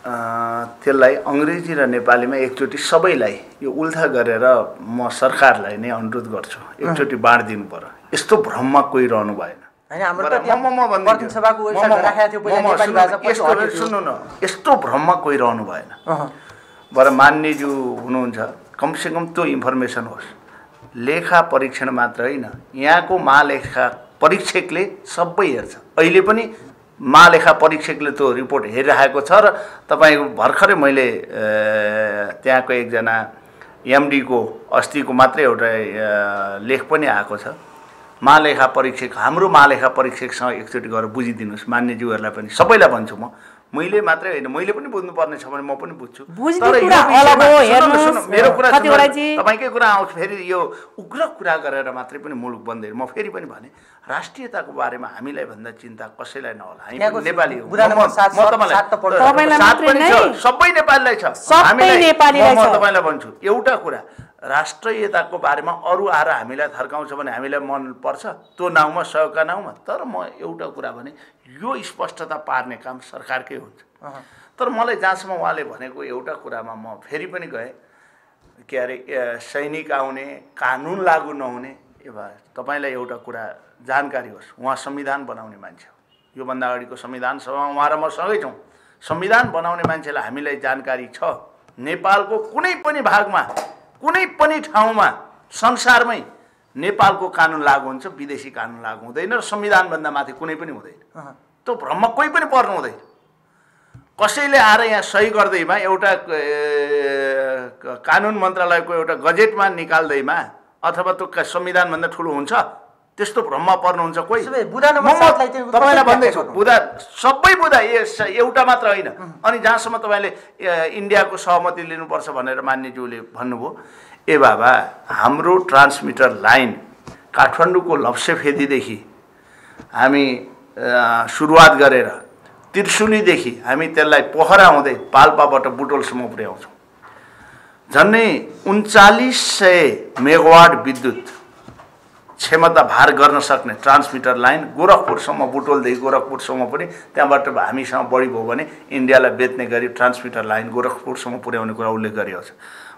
त्यसलाई अङ्ग्रेजी र नेपालीमा एकचोटि सबैलाई यो उल्था गरेर म सरकारलाई नै अनुरोध गर्छु, एकचोटि बाँडिदिनु पर्यो। यस्तो भ्रममा कोही रहनु भएन। सुन्नु न, यस्तो भ्रममा कोही रहनु भएन। बरु मान्यज्यू हुनुहुन्छ, कमसेकम त्यो इन्फर्मेसन होस्। लेखा परीक्षण मात्र होइन, यहाँको महालेखा परीक्षकले सबै हेर्छ। अहिले पनि महालेखा परीक्षकले त्यो रिपोर्ट हेरिरहेको छ र तपाईँको भर्खरै मैले त्यहाँको एकजना एमडीको अस्तिको मात्रै एउटा लेख पनि आएको छ। महालेखा परीक्षक, हाम्रो महालेखा परीक्षकसँग एकचोटि गएर बुझिदिनुहोस् मान्यज्यूहरूलाई पनि, सबैलाई भन्छु म, मैले मात्रै होइन, मैले पनि बुझ्नुपर्ने छ भने म पनि बुझ्छु। मेरो कुरा तपाईँकै कुरा आउँछ, फेरि यो उग्र कुरा गरेर मात्रै पनि मुलुक बन्दैन। म फेरि पनि भने राष्ट्रियताको बारेमा हामीलाई भन्दा चिन्ता कसैलाई नहोला, हामी नेपाली हौँ। सबै नेपालीलाई छ, तपाईँलाई भन्छु एउटा कुरा, राष्ट्रियताको बारेमा अरू आएर हामीलाई थर्काउँछ भने हामीलाई मन पर्छ त्यो नाउँमा, सहयोगका नाउँमा। तर म एउटा कुरा भने, यो स्पष्टता पार्ने काम सरकारकै हुन्छ। तर मलाई जहाँसम्म उहाँले भनेको एउटा कुरामा म फेरि पनि गएँ, के अरे सैनिक आउने, कानुन लागू नहुने। तपाईँलाई एउटा कुरा जानकारी होस्, उहाँ संविधान बनाउने मान्छे हो। योभन्दा अगाडिको संविधान सभामा उहाँ र म सँगै छौँ। संविधान बनाउने मान्छेलाई हामीलाई जानकारी छ, नेपालको कुनै पनि भागमा, कुनै पनि ठाउँमा संसारमै नेपालको कानुन लागू हुन्छ, विदेशी कानुन लागू हुँदैन र संविधानभन्दा माथि कुनै पनि हुँदैन। त्यो भ्रममा कोही पनि पर्नु हुँदैन। कसैले आएर यहाँ सही गर्दैमा, एउटा कानुन मन्त्रालयको एउटा गजेटमा निकाल्दैमा अथवा त्यो संविधानभन्दा ठुलो हुन्छ, त्यस्तो भ्रममा पर्नुहुन्छ कोही? तपाईँलाई भन्दैछु, बुधा सबै बुधा एउटा मात्र होइन। अनि जहाँसम्म तपाईँले इन्डियाको सहमति लिनुपर्छ भनेर मान्यज्यूले भन्नुभयो, ए बाबा, हाम्रो ट्रान्समिटर लाइन काठमाडौँको लप्सेफेदीदेखि हामी सुरुवात गरेर त्रिशुलीदेखि हामी त्यसलाई पोखरा हुँदै पाल्पाबाट बुटोलसम्म पुर्याउँछौँ। झन्डै 3900 मेगावाट विद्युत क्षमता भार गर्न सक्ने ट्रान्समिटर लाइन गोरखपुरसम्म, बुटोलदेखि गोरखपुरसम्म पनि, त्यहाँबाट हामीसँग बढी भयो भने इन्डियालाई बेच्ने गरी ट्रान्समिटर लाइन गोरखपुरसम्म पुर्याउने कुरा उल्लेख गरिएको छ।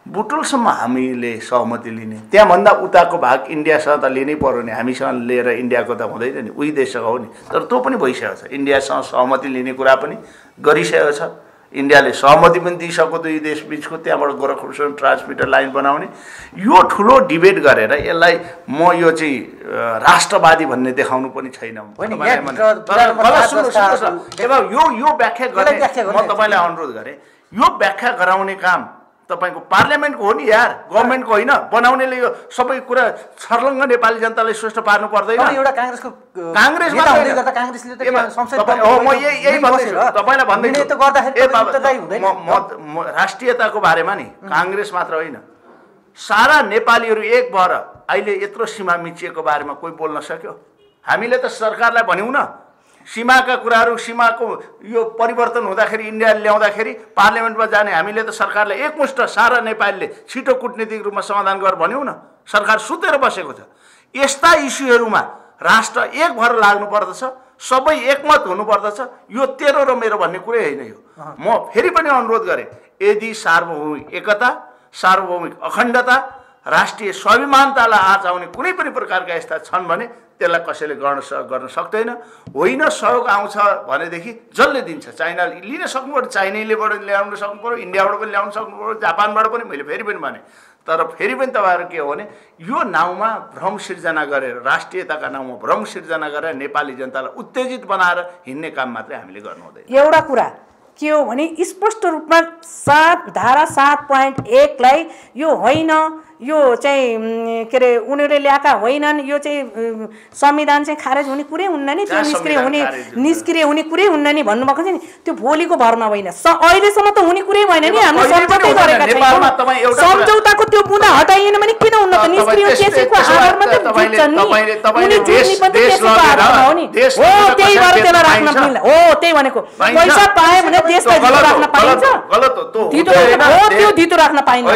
बुटोलसम्म हामीले सहमति लिने, त्यहाँभन्दा उताको भाग इन्डियासँग त लिनै पर्यो नि, हामीसँग लिएर इन्डियाको त हुँदैन नि, उही देशसँग हो नि। तर त्यो पनि भइसकेको छ, इन्डियासँग सहमति लिने कुरा पनि गरिसकेको छ, इन्डियाले सहमति पनि दिइसक्यो दुई देश बिचको, त्यहाँबाट गोरखपुरसम्म ट्रान्समिटर लाइन बनाउने। यो ठुलो डिबेट गरेर यसलाई म यो चाहिँ राष्ट्रवादी भन्ने देखाउनु पनि छैन। यो व्याख्या गर्ने म तपाईँलाई अनुरोध गरेँ, यो व्याख्या गराउने काम तपाईँको पार्लियामेन्टको हो नि यार, गभर्मेन्टको होइन। बनाउनेले यो सबै कुरा छर्लङ्ग नेपाली जनतालाई स्पष्ट पार्नु पर्दैन। एउटा काङ्ग्रेस राष्ट्रियताको बारेमा नि काङ्ग्रेस मात्र होइन, सारा नेपालीहरू एक भएर अहिले यत्रो सीमा मिचिएको बारेमा कोही बोल्न सक्यो? हामीले त सरकारलाई भन्यौँ न, सीमाका कुराहरू, सीमाको यो परिवर्तन हुँदाखेरि इन्डियाले ल्याउँदाखेरि पार्लियामेन्टमा जाने हामीले त सरकारलाई एकमुष्ट सारा नेपालीले छिटो कुटनीतिक रूपमा समाधान गर भन्यौँ न। सरकार सुतेर बसेको छ। यस्ता इस्युहरूमा राष्ट्र एक भएर लाग्नु पर्दछ, सबै एकमत हुनुपर्दछ। यो तेरो र मेरो भन्ने कुरै होइन। यो म फेरि पनि अनुरोध गरेँ, यदि सार्वभौमिक एकता, सार्वभौमिक अखण्डता, राष्ट्रिय स्वाभिमानतालाई आँच आउने कुनै पनि प्रकारका यस्ता छन् भने त्यसलाई कसैले गर्न सक्दैन। होइन सहयोग आउँछ भनेदेखि जसले दिन्छ, चाइना लिन सक्नु पर्यो, चाइनाबाट ल्याउन सक्नु पर्यो, इन्डियाबाट पनि ल्याउन सक्नु पर्यो, जापानबाट पनि। मैले फेरि पनि भने, तर फेरि पनि तपाईँहरू के हो भने यो नाउँमा भ्रम सिर्जना गरेर, राष्ट्रियताका नाउँमा भ्रम सिर्जना गरेर नेपाली जनतालाई उत्तेजित बनाएर हिँड्ने काम मात्रै हामीले गर्नु हुँदैन। एउटा कुरा के हो भने स्पष्ट रूपमा धारा 7.1लाई यो होइन, यो चाहिँ के अरे उनीहरूले ल्याएका होइनन्, यो चाहिँ संविधान चाहिँ खारेज हुने कुरै हुन्न नि, त्यो निष्क्रिय हुने कुरै हुन्न नि भन्नुभएको छ नि। त्यो भोलिको भरमा होइन, अहिलेसम्म त हुने कुरै भएन नि। हामीले सम्झौता गरेका छैनौँ। सम्झौताको त्यो बुँदा हटाइएन भने किन हुन्न त? निष्क्रिय त्यसैको आधारमा त जुट्छन् नि, उनी जुट्ने पनि त्यसैको आधारमा हो नि। हो त्यही भएर त्यसलाई राख्न मिल्दैन। हो त्यही भनेको, पैसा पाए भने देशलाई धितो राख्न पाइन्छ? त्यो धितो राख्न पाइन्छ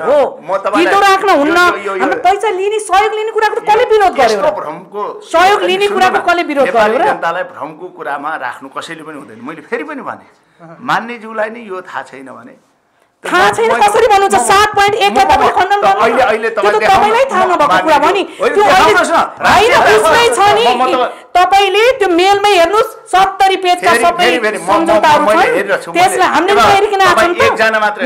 हो, धितो राख्न हुन्न। हाम्रो पैसा लिने, सहयोग लिने कुराको त कसले विरोध गर्यो? सहयोग लिने कुराको कसले विरोध गर्यो? जनतालाई भ्रमको कुरामा राख्नु कसैले पनि हुँदैन। मैले फेरि पनि भने, मान्नेज्यूलाई नि यो थाहा छैन भने थाहा छैन कसरी भन्नुहुन्छ? 7.1 लाई तपाईले खण्डन गर्नु अहिले तपाईलाई थाहा नभएको कुरा हो नि। त्यो होइन उसमै छ नि, तपाईले त्यो मेलमै हेर्नुस् 70 पेजका सबै सम्झौताहरू छन्। त्यसलाई हामीले नहेरिकन आएको नि,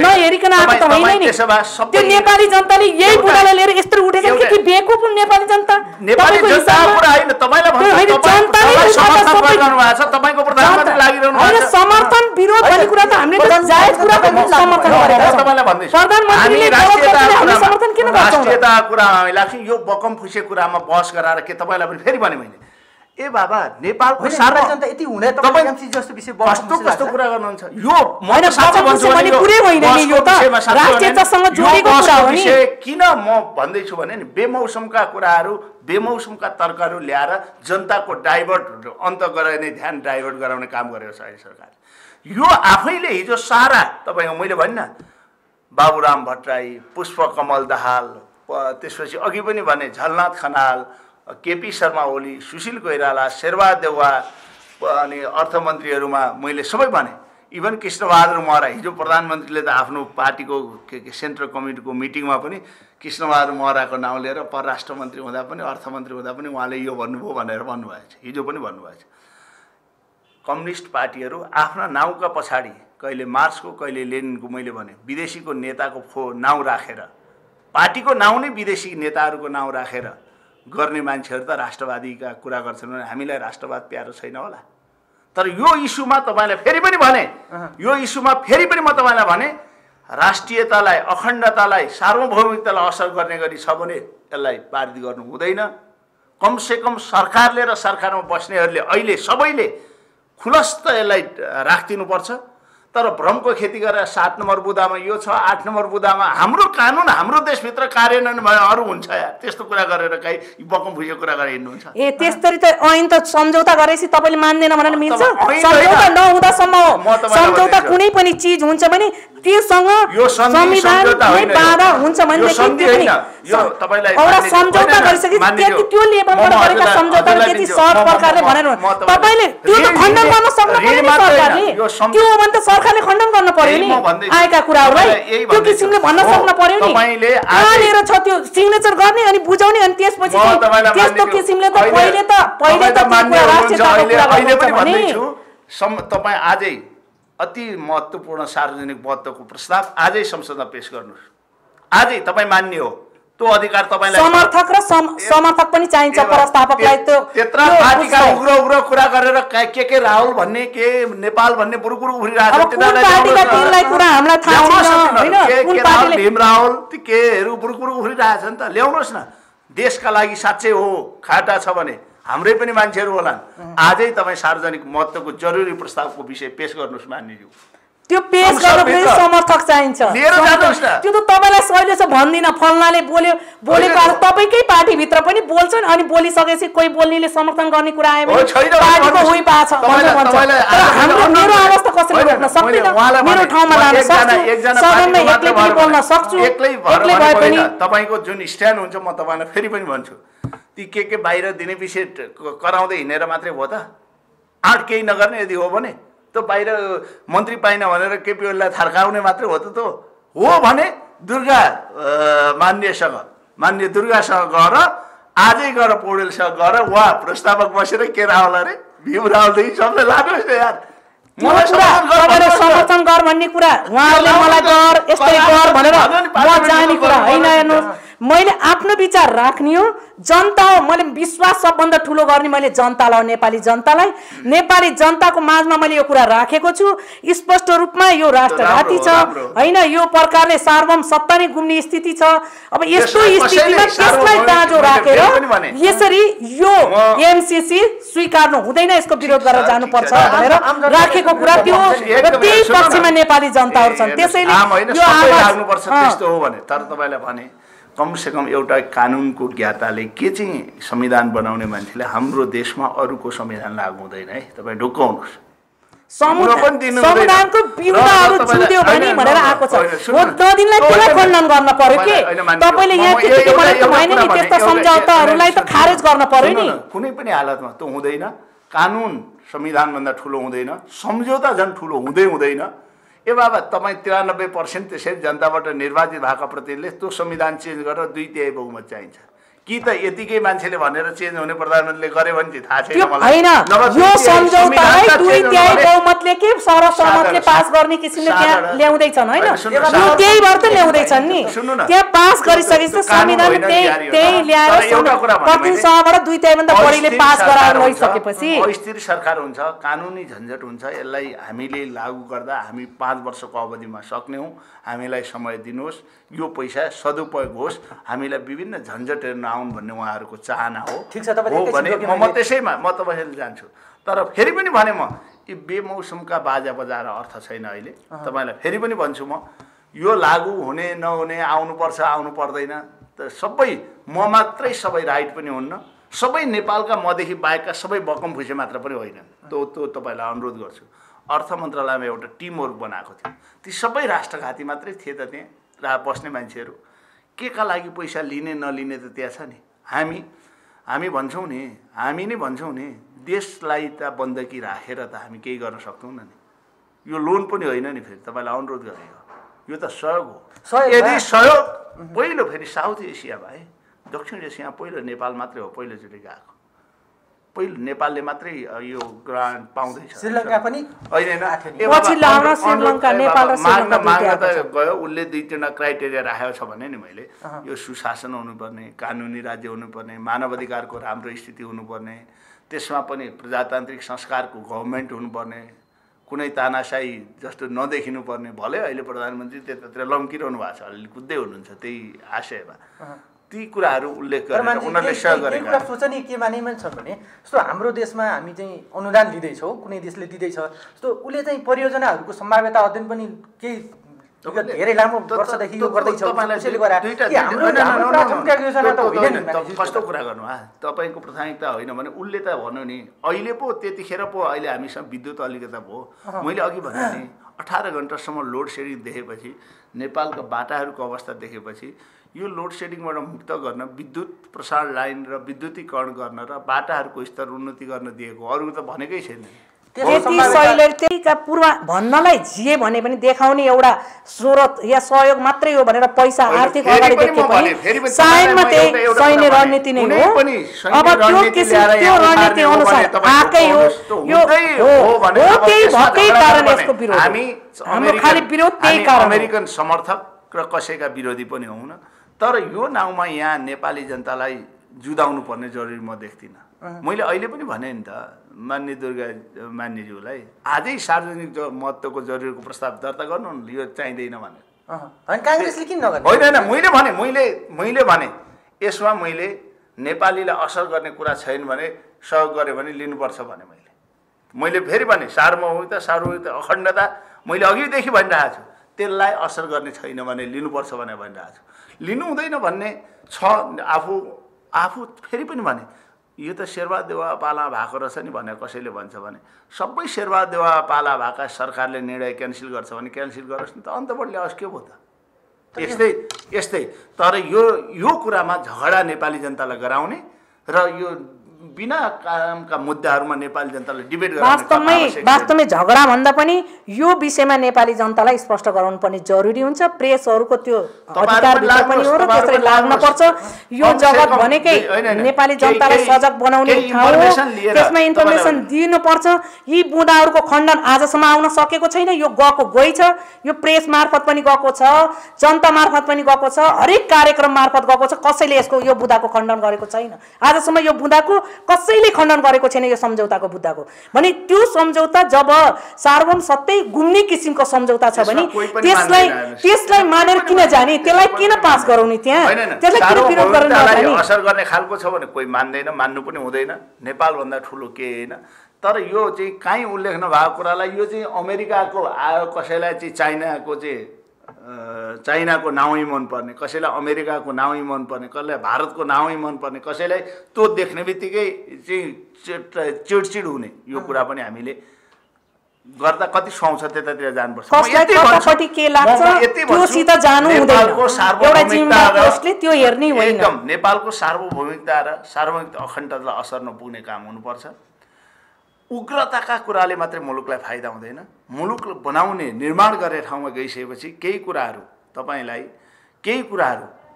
नहेरिकन आएको त होइन नि। त्यो नेपाली जनताले यही बुढालाई लिएर यस्तो उठेछन् कि बेकुफ नेपाली जनता? नेपाली जनताको कुरा होइन, तपाईलाई भन्छु, जनताले समर्थन गर्नुभएको छ, तपाईको प्रधानमन्त्री लागिरहनु भएको छ। समर्थन विरोध भन्ने कुरा त हामीले जायज कुरा पनि समर्थन गरेका छौँ। प्रधानमन्त्रीले समर्थन किन गर्छौँ? राष्ट्रियताको कुरामा हामी लाग्छौँ, यो बकम फुसे कुरामा बहस गराएर के तपाईँलाई पनि फेरि भने मैले, ए बाबा नेपालको सारा जनता यति हुने तपाईँ एमसी जस्तो विषय कस्तो कुरा गर्नुहुन्छ? यो म साँच्चै भन्छु भने कुरै होइन नि, यो त राष्ट्रियतासँग जोडेको कुरा हो नि। किन म भन्दैछु भने नि, बेमौसमका कुराहरू, बेमौसमका तर्कहरू ल्याएर जनताको डाइभर्ट अन्त गराउने, ध्यान डाइभर्ट गराउने काम गरेको छ अहिले सरकारले। यो आफैले हिजो सारा तपाईँको मैले भन्न, बाबुराम भट्टराई, पुष्पकमल दाहाल, त्यसपछि अघि पनि भने झलनाथ खनाल, केपी शर्मा ओली, सुशील कोइराला, शेरबहादुर देउवा अनि अर्थमन्त्रीहरूमा मैले सबै भने, इभन कृष्णबहादुर महरा, हिजो प्रधानमन्त्रीले त आफ्नो पार्टीको सेन्ट्रल कमिटीको मिटिङमा पनि कृष्णबहादुर महराको नाउँ लिएर परराष्ट्र मन्त्री हुँदा पनि अर्थमन्त्री हुँदा पनि उहाँले यो भन्नुभयो भनेर भन्नुभएको छ, हिजो पनि भन्नुभएको छ। कम्युनिस्ट पार्टीहरू आफ्ना नाउँका पछाडि कहिले मार्क्सको कहिले लेनिनको, मैले भने विदेशीको नेताको नाउँ राखेर, पार्टीको नाउँ नै विदेशी नेताहरूको नाउँ राखेर गर्ने मान्छेहरू त राष्ट्रवादीका कुरा गर्छन् भने हामीलाई राष्ट्रवाद प्यारो छैन होला। तर यो इस्युमा तपाईँलाई फेरि पनि भने, यो इस्युमा फेरि पनि म तपाईँलाई भने, राष्ट्रियतालाई, अखण्डतालाई, सार्वभौमिकतालाई असर गर्ने गरी छ भने यसलाई पारित गर्नु हुँदैन। कमसेकम सरकारले र सरकारमा बस्नेहरूले अहिले सबैले खुलस्त यसलाई राखिदिनुपर्छ। तर भ्रमको खेती गरेर 7 नम्बर बुदामा यो छ, 8 नम्बर बुदामा हाम्रो कानुन हाम्रो देशभित्र कार्यान्वयन भए अरू हुन्छ यार, त्यस्तो कुरा गरेर कहीँ बकम भुइयो कुरा गरेर हिँड्नुहुन्छ। ए त्यसरी त ऐन त सम्झौता गरेपछि तपाईँले मान्दैन भनेर मिल्छ? सम्झौता नहुँदासम्म हो। सम्झौता कुनै पनि चिज हुन्छ भने केसँग संविधानले बाधा हुन्छ भनेदेखि एउटा सम्झौता गरिसकेपछि त्यो लेभलबाट गरेका सम्झौताले त्यति सहज प्रकारले भनेर तपाईले त्यो त खण्डन गर्न सक्नु पर्यो नि सरकारले त्यो हो भने त सरकारले खण्डन गर्न पर्यो नि आएका कुराहरूलाई त्यो किसिमले भन्न सक्नु पर्यो नि कहाँनिर छ त्यो सिग्नेचर गर्ने अनि बुझाउने अनि त्यसपछि त्यस्तो किसिमले त पहिले त राष्ट्रियताको कुरा गर्नुहुन्छ भने तपाईँ आजै अति महत्त्वपूर्ण सार्वजनिक महत्त्वको प्रस्ताव आजै संसदमा पेश गर्नुहोस् आजै तपाईँ मान्ने हो त्यो अधिकार तपाईलाई समर्थक र समर्थक पनि चाहिन्छ प्रस्तावकलाई त्यो त्यत्रा पार्टीका उग्र कुरा गरेर के राहुल भन्ने के नेपाल भन्ने बुरुकुरु उफ्रिरहेको छ पार्टीका तिनलाई कुरा हामीलाई थाहा छैन हैन कुन पार्टीले भीम राहुल ती केहरू बुरुकुरु उफ्रिरहेछ नि त ल्याउनुहोस् न देशका लागि साच्चै हो खाटा छ भने हाम्रै पनि मान्छेहरू होलान् आजै तपाईँ सार्वजनिक महत्त्वको जरुरी प्रस्तावको विषय पेश गर्नुहोस् मान्यज्यू त्यो पेश गर्नको समर्थक चाहिन्छ त्यो त तपाईलाई सहिले छ भन्दिन फल्नाले बोलेको तपाईकै पार्टी भित्र पनि बोल्छन् अनि बोलिसकेपछि कोही बोल्नेले समर्थन गर्ने कुरा आयो भने पार्टीको होइ पाछ भन्छ हाम्रो मेरो अवस्था कसैले रोक्न सक्दैन मेरो ठाउँमा लान सक्छु सदनमा एक्लै पनि बोल्न सक्छु एक्लै भए पनि तपाईको जुन स्ट्यान्ड हुन्छ म तपाईलाई फेरि पनि भन्छु ती के बाहिर दिने विषय कराउँदै हिँडेर मात्रै हो त आठ केही नगर्ने यदि हो भने तो बाहिर मन्त्री पाइन भनेर केपी ओलीलाई थर्काउने मात्रै हो त हो भने दुर्गा मान्य दुर्गासँग गएर आजै गएर पौडेलसँग गएर उहाँ प्रस्तावक बसेर के राहुल अरे भीम राहुलदेखि सबले लानुहोस् न यार समर्थन गर भन्ने कुरा उहाँहरूले मलाई गर यस्तै गर भनेर म जाने कुरा होइन हेर्नुहोस् मैले आफ्नो विचार राख्ने हो जनता हो मैले विश्वास सबभन्दा ठुलो गर्ने मैले जनतालाई नेपाली जनताको माझमा मैले यो कुरा राखेको छु स्पष्ट रूपमा यो राष्ट्रघाती छ हैन यो प्रकारले सार्वभौम सत्ता नै गुम्ने स्थिति छ अब यस्तो स्थितिमा त्यसलाई दाजो राखेर यसरी यो एमसीसी स्वीकार्नु हुँदैन यसको विरोध गरेर जानुपर्छ भनेर राखेको कुरा त्यो त्यही पक्षमा नेपाली जनताहरू छन् त्यसैले यो लाग्नुपर्छ त्यस्तो हो भने तर तपाईलाई भने कमसेकम एउटा कानुनको ज्ञाताले के चाहिँ संविधान बनाउने मान्छेले हाम्रो देशमा अरूको संविधान लागू हुँदैन है तपाईँ ढुक्काउनुहोस् संविधानको विरुद्धहरू छुट्यो भने भनेर आएको छ हो नदिनलाई त्यसलाई खण्डन गर्न पर्यो के तपाईले यहाँ त्यतिकै भनेको भएन नि त्यस्ता सम्झौताहरूलाई त खारेज गर्न पर्यो नि कुनै पनि हालतमा त्यो हुँदैन कानुन संविधानभन्दा ठुलो हुँदैन सम्झौता झन् ठुलो हुँदैन ए बाबा तपाईँ 93% त्यसरी जनताबाट निर्वाचित भएका प्रतिनिधिले त्यो संविधान चेन्ज गरेर 2/3 बहुमत चाहिन्छ कि त यतिकै मान्छेले भनेर चेन्ज हुने प्रधानमन्त्रीले गरे भने चाहिँ थाहा छैन मलाई हैन यो सम्झौतालाई 2/3 बहुमतले के सर्वसम्मतले पास गर्ने किसिमले त्यहाँ ल्याउँदै छन् हैन यो त्यही भएर त ल्याउँदै छन् नि त्यहाँ पास गरिसकेपछि संविधान त्यही ल्याएर प्रतिनिधि सभाबाट 2/3 भन्दा बढीले पास गराएर लैसकेपछि अस्थिर सरकार हुन्छ कानुनी झन्झट हुन्छ यसलाई हामीले लागू गर्दा हामी 5 वर्षको अवधिमा सक्ने हौं हामीलाई समय दिनुहोस् यो पैसा सदुपयोग होस् हामीलाई विभिन्न झन्झटहरू नआउन् भन्ने उहाँहरूको चाहना हो ठीक छ तपाईले भने म त्यसैमा म तपाईहरुले जान्छु तर फेरि पनि भने म यी बेमौसमका बाजा बजाएर अर्थ छैन अहिले तपाईलाई फेरि पनि भन्छु म यो लागू हुने नहुने आउनुपर्छ आउनु पर्दैन त सबै म मात्रै सबै राइट पनि हुन्न सबै नेपालका मदेखि बाहेकका सबै बकम फुसे मात्र पनि होइनन् त्यो तपाईलाई अनुरोध गर्छु अर्थ मन्त्रालयमा एउटा टिम वर्क बनाएको थियो ती सबै राष्ट्रघाती मात्रै थिए त त्यहाँ बस्ने मान्छेहरू के का लागि पैसा लिने नलिने त त्यहाँ छ नि हामी भन्छौँ नि हामी नै भन्छौँ नि देशलाई त बन्दकी राखेर त हामी केही गर्न सक्दैनौँ नि यो लोन पनि होइन नि फेरि तपाईलाई अनुरोध गरेको यो त सहयोग हो यदि सहयोग पहिलो फेरि साउथ एसिया भए दक्षिण एसिया पहिलो नेपाल मात्रै हो पहिलोचोटि गएको पहिलो नेपालले मात्रै यो ग्रान्ट पाउँदैछ श्रीलङ्का पनि होइन माग्न त गयो उसले 2-3 क्राइटेरिया राखेको छ भने नि मैले यो सुशासन हुनुपर्ने कानुनी राज्य हुनुपर्ने मानव अधिकारको राम्रो स्थिति हुनुपर्ने त्यसमा पनि प्रजातान्त्रिक संस्कारको गभर्नमेन्ट हुनुपर्ने कुनै तानाशाही जस्तो नदेखिनु पर्ने भले अहिले प्रधानमन्त्री त्यतातिर लम्किरहनु भएको छ अलि कुद्दै हुनुहुन्छ त्यही आशयमा ती कुराहरू उल्लेख गरेर उनीहरूले सहयोग गरेका कुरा सोचनीय के मानेमा छ भने जस्तो हाम्रो देशमा हामी चाहिँ अनुदान दिँदैछौँ कुनै देशले दिँदैछ जस्तो उसले चाहिँ परियोजनाहरूको सम्भाव्यता अध्ययन पनि केही धेरै लामो वर्षदेखि यो गर्दैछ कस्तो कुरा गर्नु तपाईँको प्राथमिकता होइन भने उसले त भन्नु नि अहिले पो त्यतिखेर पो अहिले हामीसँग विद्युत अलिकता भयो मैले अघि भने नि 18 घण्टासम्म लोड सेडिङ देखेपछि नेपालका बाटाहरूको अवस्था देखेपछि यो लोड सेडिङबाट मुक्त गर्न विद्युत प्रसारण लाइन र विद्युतीकरण गर्न र बाटाहरूको स्तर उन्नति गर्न दिएको अरू त भनेकै छैन। त्यहीका पूर्व भन्नलाई जे भने पनि देखाउने एउटा स्रोत या सहयोग मात्रै हो भनेर पैसा आर्थिक अगाडि देखे पनि सायदमा त्यही सैन्य रणनीति नै हो। अब त्यो किसिम त्यो रणनीति अनुसार आकै हो यो हो भने त्यही भएकै कारण यसको विरोध हाम्रो खाली विरोध त्यही कारण। अमेरिकन समर्थक र कसैका विरोधी पनि हुन, तर यो नाउँमा यहाँ नेपाली जनतालाई जुदाउनु पर्ने जरुरी म देख्दिनँ। मैले अहिले पनि भने नि त मान्य दुर्गा मान्यज्यूलाई आजै सार्वजनिक महत्त्वको जरुरीको प्रस्ताव दर्ता गर्नु न, यो चाहिँदैन भने। काङ्ग्रेसले किन नगर्ने? होइन मैले भने यसमा मैले नेपालीलाई असर गर्ने कुरा छैन भने सहयोग गरेँ भने लिनुपर्छ भने मैले फेरि भने सार्वभौमिकता अखण्डता मैले अघिदेखि भनिरहेको छु, त्यसलाई असर गर्ने छैन भने लिनुपर्छ भने भनिरहेको छु। लिनु हुँदैन भन्ने छ। आफू फेरि पनि भने यो त शेरबहादुर देउवा पाला भएको रहेछ नि भनेर कसैले भन्छ भने सबै शेरबहादुर देउवा पाला भएका सरकारले निर्णय क्यान्सल गर्छ भने क्यान्सल गरोस् नि त, अन्तबाट ल्याओस् के भयो त। यस्तै तर यो कुरामा झगडा नेपाली जनतालाई गराउने र यो बिना कामका मुद्दाहरूमा नेपाली जनतालाई डिबेट गराउने वास्तवमै झगडा भन्दा पनि यो विषयमा नेपाली जनतालाई स्पष्ट गराउनु पर्ने जरुरी हुन्छ। प्रेसहरूको त्यो अधिकारभित्र पनि हो र त्यसरी लाग्न पर्छ। यो जगत भनेकै नेपाली जनतालाई सजग बनाउने ठाउँ हो, त्यसमा इन्फर्मेसन दिनुपर्छ। यी बुँदाहरूको खण्डन आजसम्म आउन सकेको छैन, यो गएको गइ छ, यो प्रेस मार्फत पनि गएको छ, जनता मार्फत पनि गएको छ, हरेक कार्यक्रम मार्फत गएको छ। कसैले यसको यो बुँदाको खण्डन गरेको छैन। आजसम्म यो बुँदाको कसैले खण्डन गरेको छैन यो सम्झौताको बुँदाको। भने त्यो सम्झौता जब सार्वभौम सत्तै गुम्ने किसिमको सम्झौता छ भने त्यसलाई मानेर किन जाने, त्यसलाई किन पास गराउने, त्यहाँ त्यसलाई किन विरोध गर्ने? असर गर्ने खालको छ भने कोही मान्दैन, मान्नु पनि हुँदैन। नेपाल भन्दा ठुलो के हैन। तर यो चाहिँ कहीँ उल्लेख नभएको कुरालाई यो चाहिँ अमेरिकाको कसैलाई चाहिँ चाइनाको नाउँ मनपर्ने, कसैलाई अमेरिकाको नाउँ मनपर्ने, कसैलाई भारतको नाउँ मनपर्ने, कसैलाई त्यो देख्ने बित्तिकै चाहिँ चिडचिड हुने यो कुरा पनि हामीले गर्दा कति सुहाउँछ त्यतातिर जानुपर्छ। एकदम नेपालको सार्वभौमिकता र सार्वभौमिकता अखण्डतालाई असर नपुग्ने काम हुनुपर्छ। उग्रताका कुराले मात्रै मुलुकलाई फाइदा हुँदैन। मुलुक बनाउने निर्माण गर्ने ठाउँमा गइसकेपछि केही कुराहरू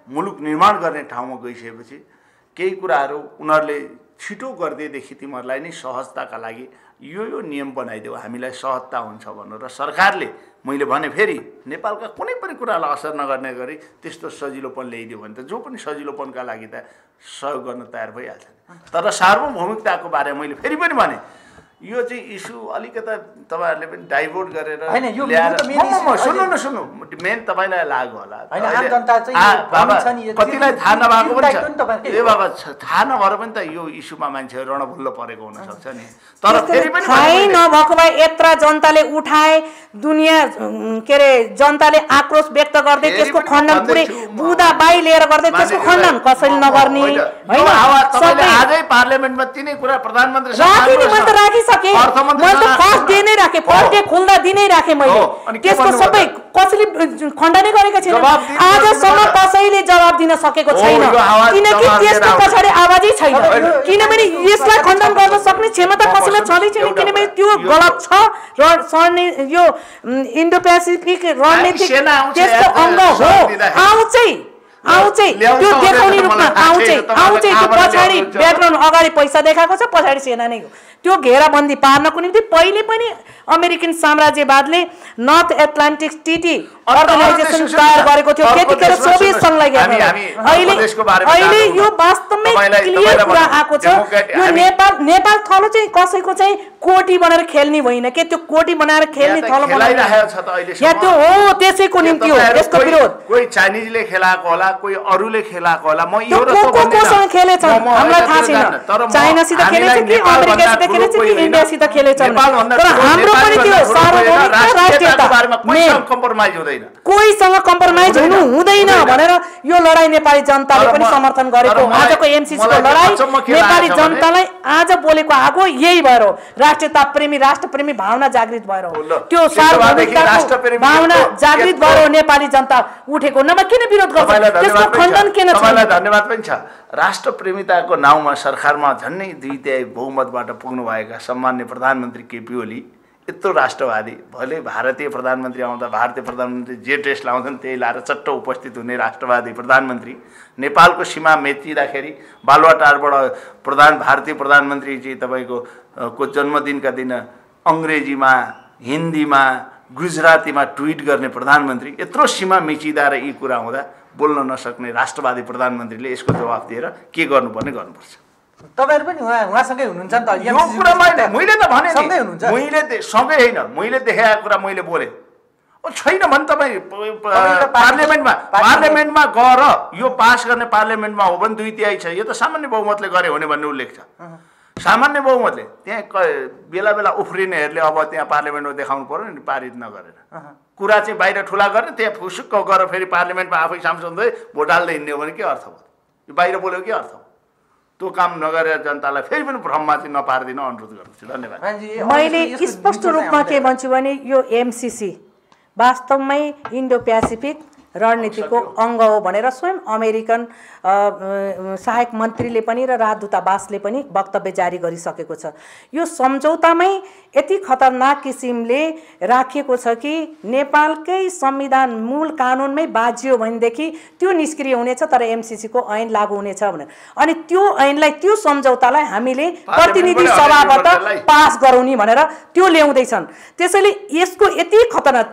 मुलुक निर्माण गर्ने ठाउँमा गइसकेपछि केही कुराहरू उनीहरूले छिटो गर्दैदेखि तिमीहरूलाई नै सहजताका लागि यो नियम बनाइदेऊ, हामीलाई सहजता हुन्छ भन्नु र सरकारले मैले भने फेरि नेपालका कुनै पनि कुरालाई असर नगर्ने गरी त्यस्तो सजिलोपन ल्याइदियो भने त जो पनि सजिलोपनका लागि त सहयोग गर्न तयार भइहाल्छ। तर सार्वभौमिकताको बारेमा मैले फेरि पनि भने यो चाहिँ इस्यु अलिकता तपाईहरुले पनि डाइभर्ट गरेर सुन्नु मेन तपाईलाई लाग्यो होला कतिलाई थाहा नभएको पनि छ। ए बाबा थाहा नभएर पनि त यो इस्युमा मान्छेहरु रणभुल्ल परेको हुन सक्छ नि। तर फेरि पनि थाहै नभएको भए यत्रा जनताले उठाए, दुनिया के रे जनताले आक्रोश व्यक्त गर्दै त्यसको खण्डन पुरै बुदा बाई लिएर गर्दै त्यसको खण्डन कसैले नगर्ने हैन। आजै पार्लियामेन्टमा तिनै कुरा प्रधानमन्त्री मैले त फर्स्ट डे नै राखे, फर्स्ट डे खुल्दा दिनै राखे मैले। त्यसको सबै कसैले खण्डनै गरेका छैन। आजसम्म कसैले जवाब दिन सकेको छैन किनकि त्यसको पछाडि आवाजै छैन। किनभने यसलाई खण्डन गर्न सक्ने क्षमता कसैलाई छँदै छैन, किनभने त्यो गलत छ। र यो इन्डो पेसिफिक रणनीति त्यसको अङ्ग हो। आउँछै त्यो देखाउने रूपमा आउँछै त्यो पछाडि ब्याकग्राउन्ड अगाडि पैसा देखाएको छ, पछाडि सेना नै हो। त्यो घेराबन्दी पार्नको निम्ति पहिले पनि अमेरिकन साम्राज्यवादले नर्थ एटलान्टिक ट्रिटी अर्गनाइजेसन तयार गरेको थियो, त्यतिखेर सोभियत संघलाई अहिले यो वास्तवमै क्लियर कुरा आएको छ। यो नेपाल थलो चाहिँ कसैको चाहिँ कोटी बनाएर खेल्ने होइन के, त्यो कोटी बनाएर खेल्ने थलो बनाइरहेको छ त अहिले या त्यो हो त्यसैको निम्ति हो यसको विरोध। कोही चाइनिजले खेलाएको होला, कोही अरूले खेलाएको होला। म यो कोसँग खेलेछ हामीलाई थाहा छैन, चाइनासित खेलेछ कि अमेरिकासित खेलेछ कि इन्डियासित खेलेछ, तर हाम्रो पनि त्यो सार्वभौमिक राष्ट्रियताको बारेमा कुनै कम्प्रोमाइज हुँदैन। हुँदैन, कोहीसँग कम्प्रोमाइज हुनु हुँदैन भनेर यो लडाई नेपाली जनताले पनि समर्थन गरेको। आजको एमसीसी को लडाई नेपाली जनतालाई आज बोलेको आगो यही भएर हो। राष्ट्रियता प्रेमी राष्ट्रप्रेमी भावना जागृत भएर हो, त्यो सार्वभौमिकताको भावना जागृत भएर हो नेपाली जनता उठेको। नभए किन विरोध गर्छ, त्यसको खण्डन किन छ? तपाईलाई धन्यवाद पनि छ। राष्ट्रप्रेमिताको नाउँमा सरकारमा झन्नै 2/3 बहुमतबाट पुग्नुभएका सम्मान्य प्रधानमन्त्री केपी ओली यत्रो राष्ट्रवादी, भले भारतीय प्रधानमन्त्री आउँदा भारतीय प्रधानमन्त्री जे ड्रेस लाउँछन् त्यही लाएर चट्ट उपस्थित हुने राष्ट्रवादी प्रधानमन्त्री नेपालको सीमा मेचिँदाखेरि बालुवाटारबाट भारतीय प्रधानमन्त्री चाहिँ तपाईँको जन्मदिनका दिन अङ्ग्रेजीमा, हिन्दीमा, गुजरातीमा ट्विट गर्ने प्रधानमन्त्री, यत्रो सीमा मेचिँदा र यी कुरा हुँदा बोल्न नसक्ने राष्ट्रवादी प्रधानमन्त्रीले यसको जवाफ दिएर के गर्नुपर्ने गर्नुपर्छ। तपाईहरु पनि उहाँसँगै हुनुहुन्छ नि त? यो कुरा मैले त भने सँगै हुनुहुन्छ, मैले सँगै होइन, मैले देखाएको कुरा मैले बोले। छैन भने तपाईँ पार्लियामेन्टमा गएर यो पास गर्ने पार्लियामेन्टमा हो भने 2/3 छ, यो त सामान्य बहुमतले गरे हुने भन्ने उल्लेख छ। सामान्य बहुमतले त्यहाँ बेला बेला उफ्रिनेहरूले अब त्यहाँ पार्लियामेन्टमा देखाउनु पर्यो नि, पारित नगरेर कुरा चाहिँ बाहिर ठुला गर्ने, त्यहाँ फुसुक्क गरेर फेरि पार्लियामेन्टमा आफै सांसदै भोट हाल्दै हिँड्ने हो भने के अर्थ भयो? यो बाहिर बोल्यो के अर्थ हो? त्यो काम नगरेर जनतालाई फेरि पनि भ्रममा चाहिँ नपारिदिन अनुरोध गर्छु। धन्यवाद। मैले स्पष्ट रूपमा के भन्छु भने यो एमसीसी वास्तवमै इन्डो प्यासिफिक रणनीतिको अङ्ग हो भनेर स्वयं अमेरिकन सहायक मन्त्रीले पनि र राजदूतावासले पनि वक्तव्य जारी गरिसकेको छ। यो सम्झौतामै यति खतरनाक किसिमले राखिएको छ कि नेपालकै संविधान मूल कानुनमै बाजियो भनेदेखि त्यो निष्क्रिय हुनेछ, तर एमसीसी को ऐन लागू हुनेछ भनेर। अनि त्यो ऐनलाई, त्यो सम्झौतालाई हामीले प्रतिनिधि सभाबाट पास गराउने भनेर त्यो ल्याउँदैछन्। त्यसैले यसको यति खतरनाक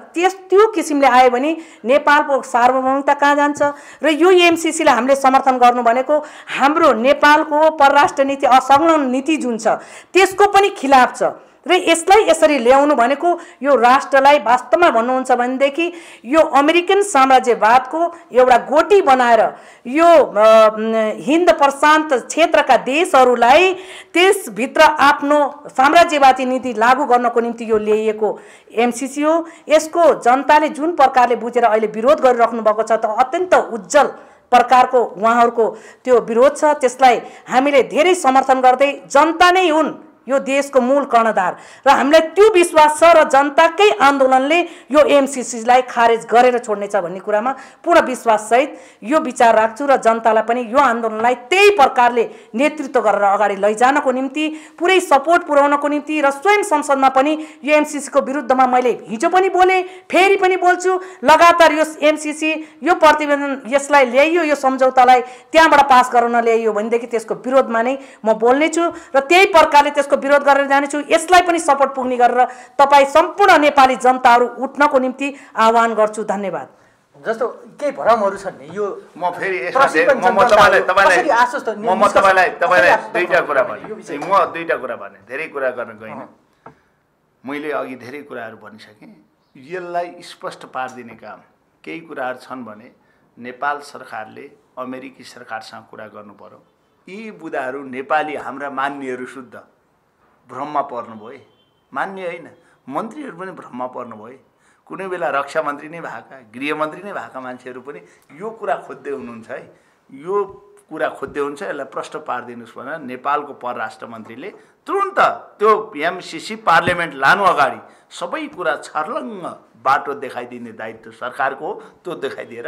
त्यो किसिमले आयो भने नेपालको सार्वभौमिकता कहाँ जान्छ? र यो एमसीसीलाई हामीले समर्थन गर्नु भनेको हाम्रो नेपालको परराष्ट्र नीति असंलग्न नीति जुन छ त्यसको पनि खिलाफ छ। र यसलाई यसरी ल्याउनु भनेको यो राष्ट्रलाई वास्तवमा भन्नुहुन्छ भनेदेखि यो अमेरिकन साम्राज्यवादको एउटा गोटी बनाएर यो हिन्द प्रशान्त क्षेत्रका देशहरूलाई त्यसभित्र आफ्नो साम्राज्यवादी नीति लागू गर्नको निम्ति यो ल्याइएको एमसीसी हो। यसको जनताले जुन प्रकारले बुझेर अहिले विरोध गरिराख्नु भएको छ त अत्यन्त उज्जवल प्रकारको उहाँहरूको त्यो विरोध छ। त्यसलाई हामीले धेरै समर्थन गर्दै जनता नै हुन् यो देशको मूल कर्णधार र हामीलाई त्यो विश्वास छ र जनताकै आन्दोलनले यो एमसीसीलाई खारेज गरेर छोड्नेछ भन्ने कुरामा पूर्ण विश्वास सहित यो विचार राख्छु र जनतालाई पनि यो आन्दोलनलाई त्यही प्रकारले नेतृत्व गरेर अगाडि लैजानको निम्ति पुरै सपोर्ट पुर्याउनको निम्ति र स्वयं संसदमा पनि यो एमसीसी को विरुद्धमा मैले हिजो पनि बोले, फेरि पनि बोल्छु। लगातार यो एमसीसी यो प्रतिवेदन यसलाई ल्याइयो, यो सम्झौतालाई त्यहाँबाट पास गराउन ल्याइयो भनेदेखि त्यसको विरोधमा नै म बोल्ने छु र त्यही प्रकारले त्यसको विरोध गरेर जानेछु। यसलाई पनि सपोर्ट पुग्ने गरेर तपाईँ सम्पूर्ण नेपाली जनताहरू उठ्नको निम्ति आह्वान गर्छु। धन्यवाद। जस्तो केही भ्रमहरू छन् नि यो म फेरि म तपाईँलाई दुईटा कुरा भने धेरै कुरा गर्न गइनँ। मैले अघि धेरै कुराहरू भनिसकेँ। यसलाई स्पष्ट पारिदिने काम केही कुराहरू छन् भने नेपाल सरकारले अमेरिकी सरकारसँग कुरा गर्नु पर्यो। यी बुदाहरू नेपाली हाम्रा मान्यहरू शुद्ध भ्रममा पर्नुभयो। मान्य होइन, मन्त्रीहरू पनि भ्रममा पर्नुभयो। कुनै बेला रक्षा मन्त्री नै भएका, गृहमन्त्री नै भएका मान्छेहरू पनि यो कुरा खोज्दै हुनुहुन्छ है, यो कुरा खोज्दै हुन्छ। यसलाई प्रश्न पारिदिनुहोस् भनेर नेपालको परराष्ट्र मन्त्रीले तुरुन्त त्यो एमसीसी पार्लियामेन्ट लानु अगाडि सबै कुरा छर्लङ्ग बाटो देखाइदिने दायित्व सरकारको हो, त्यो देखाइदिएर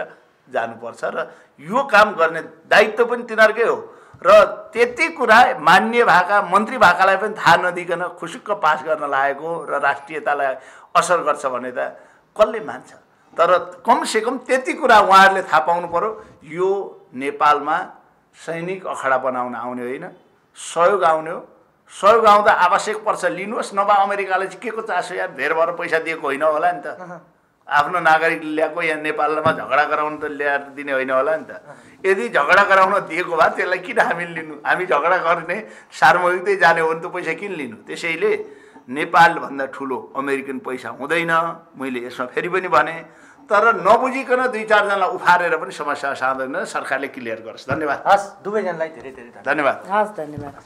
जानुपर्छ र यो काम गर्ने दायित्व पनि तिनीहरूकै हो। र त्यति कुरा मान्य भएका मन्त्री भएकालाई पनि थाहा नदिकन खुसुक्क पास गर्न लागेको र राष्ट्रियतालाई असर गर्छ भने त कसले मान्छ? तर कमसेकम त्यति कुरा उहाँहरूले थाहा पाउनु पर्यो। यो नेपालमा सैनिक अखडा बनाउन आउने होइन, सहयोग आउने हो। सहयोग आउँदा आवश्यक पर्छ लिनुहोस्, नभए अमेरिकाले चाहिँ के को चासो यार, धेर भएर पैसा दिएको होइन होला नि त। आफ्नो नागरिक ल्याएको यहाँ नेपालमा झगडा गराउनु त ल्याएर दिने होइन होला नि त। यदि झगडा गराउन दिएको भए त्यसलाई किन हामीले लिनु? हामी झगडा गर्ने सार्वभौमिकतै जाने हो भने त पैसा किन लिनु? त्यसैले नेपालभन्दा ठुलो अमेरिकन पैसा हुँदैन। मैले यसमा फेरि पनि भने, तर नबुझिकन 2-4 जनालाई उफारेर पनि समस्या साँदैन। सरकारले क्लियर गरोस्। धन्यवाद। हस्, दुवैजनालाई धेरै धेरै धन्यवाद। हस्, धन्यवाद।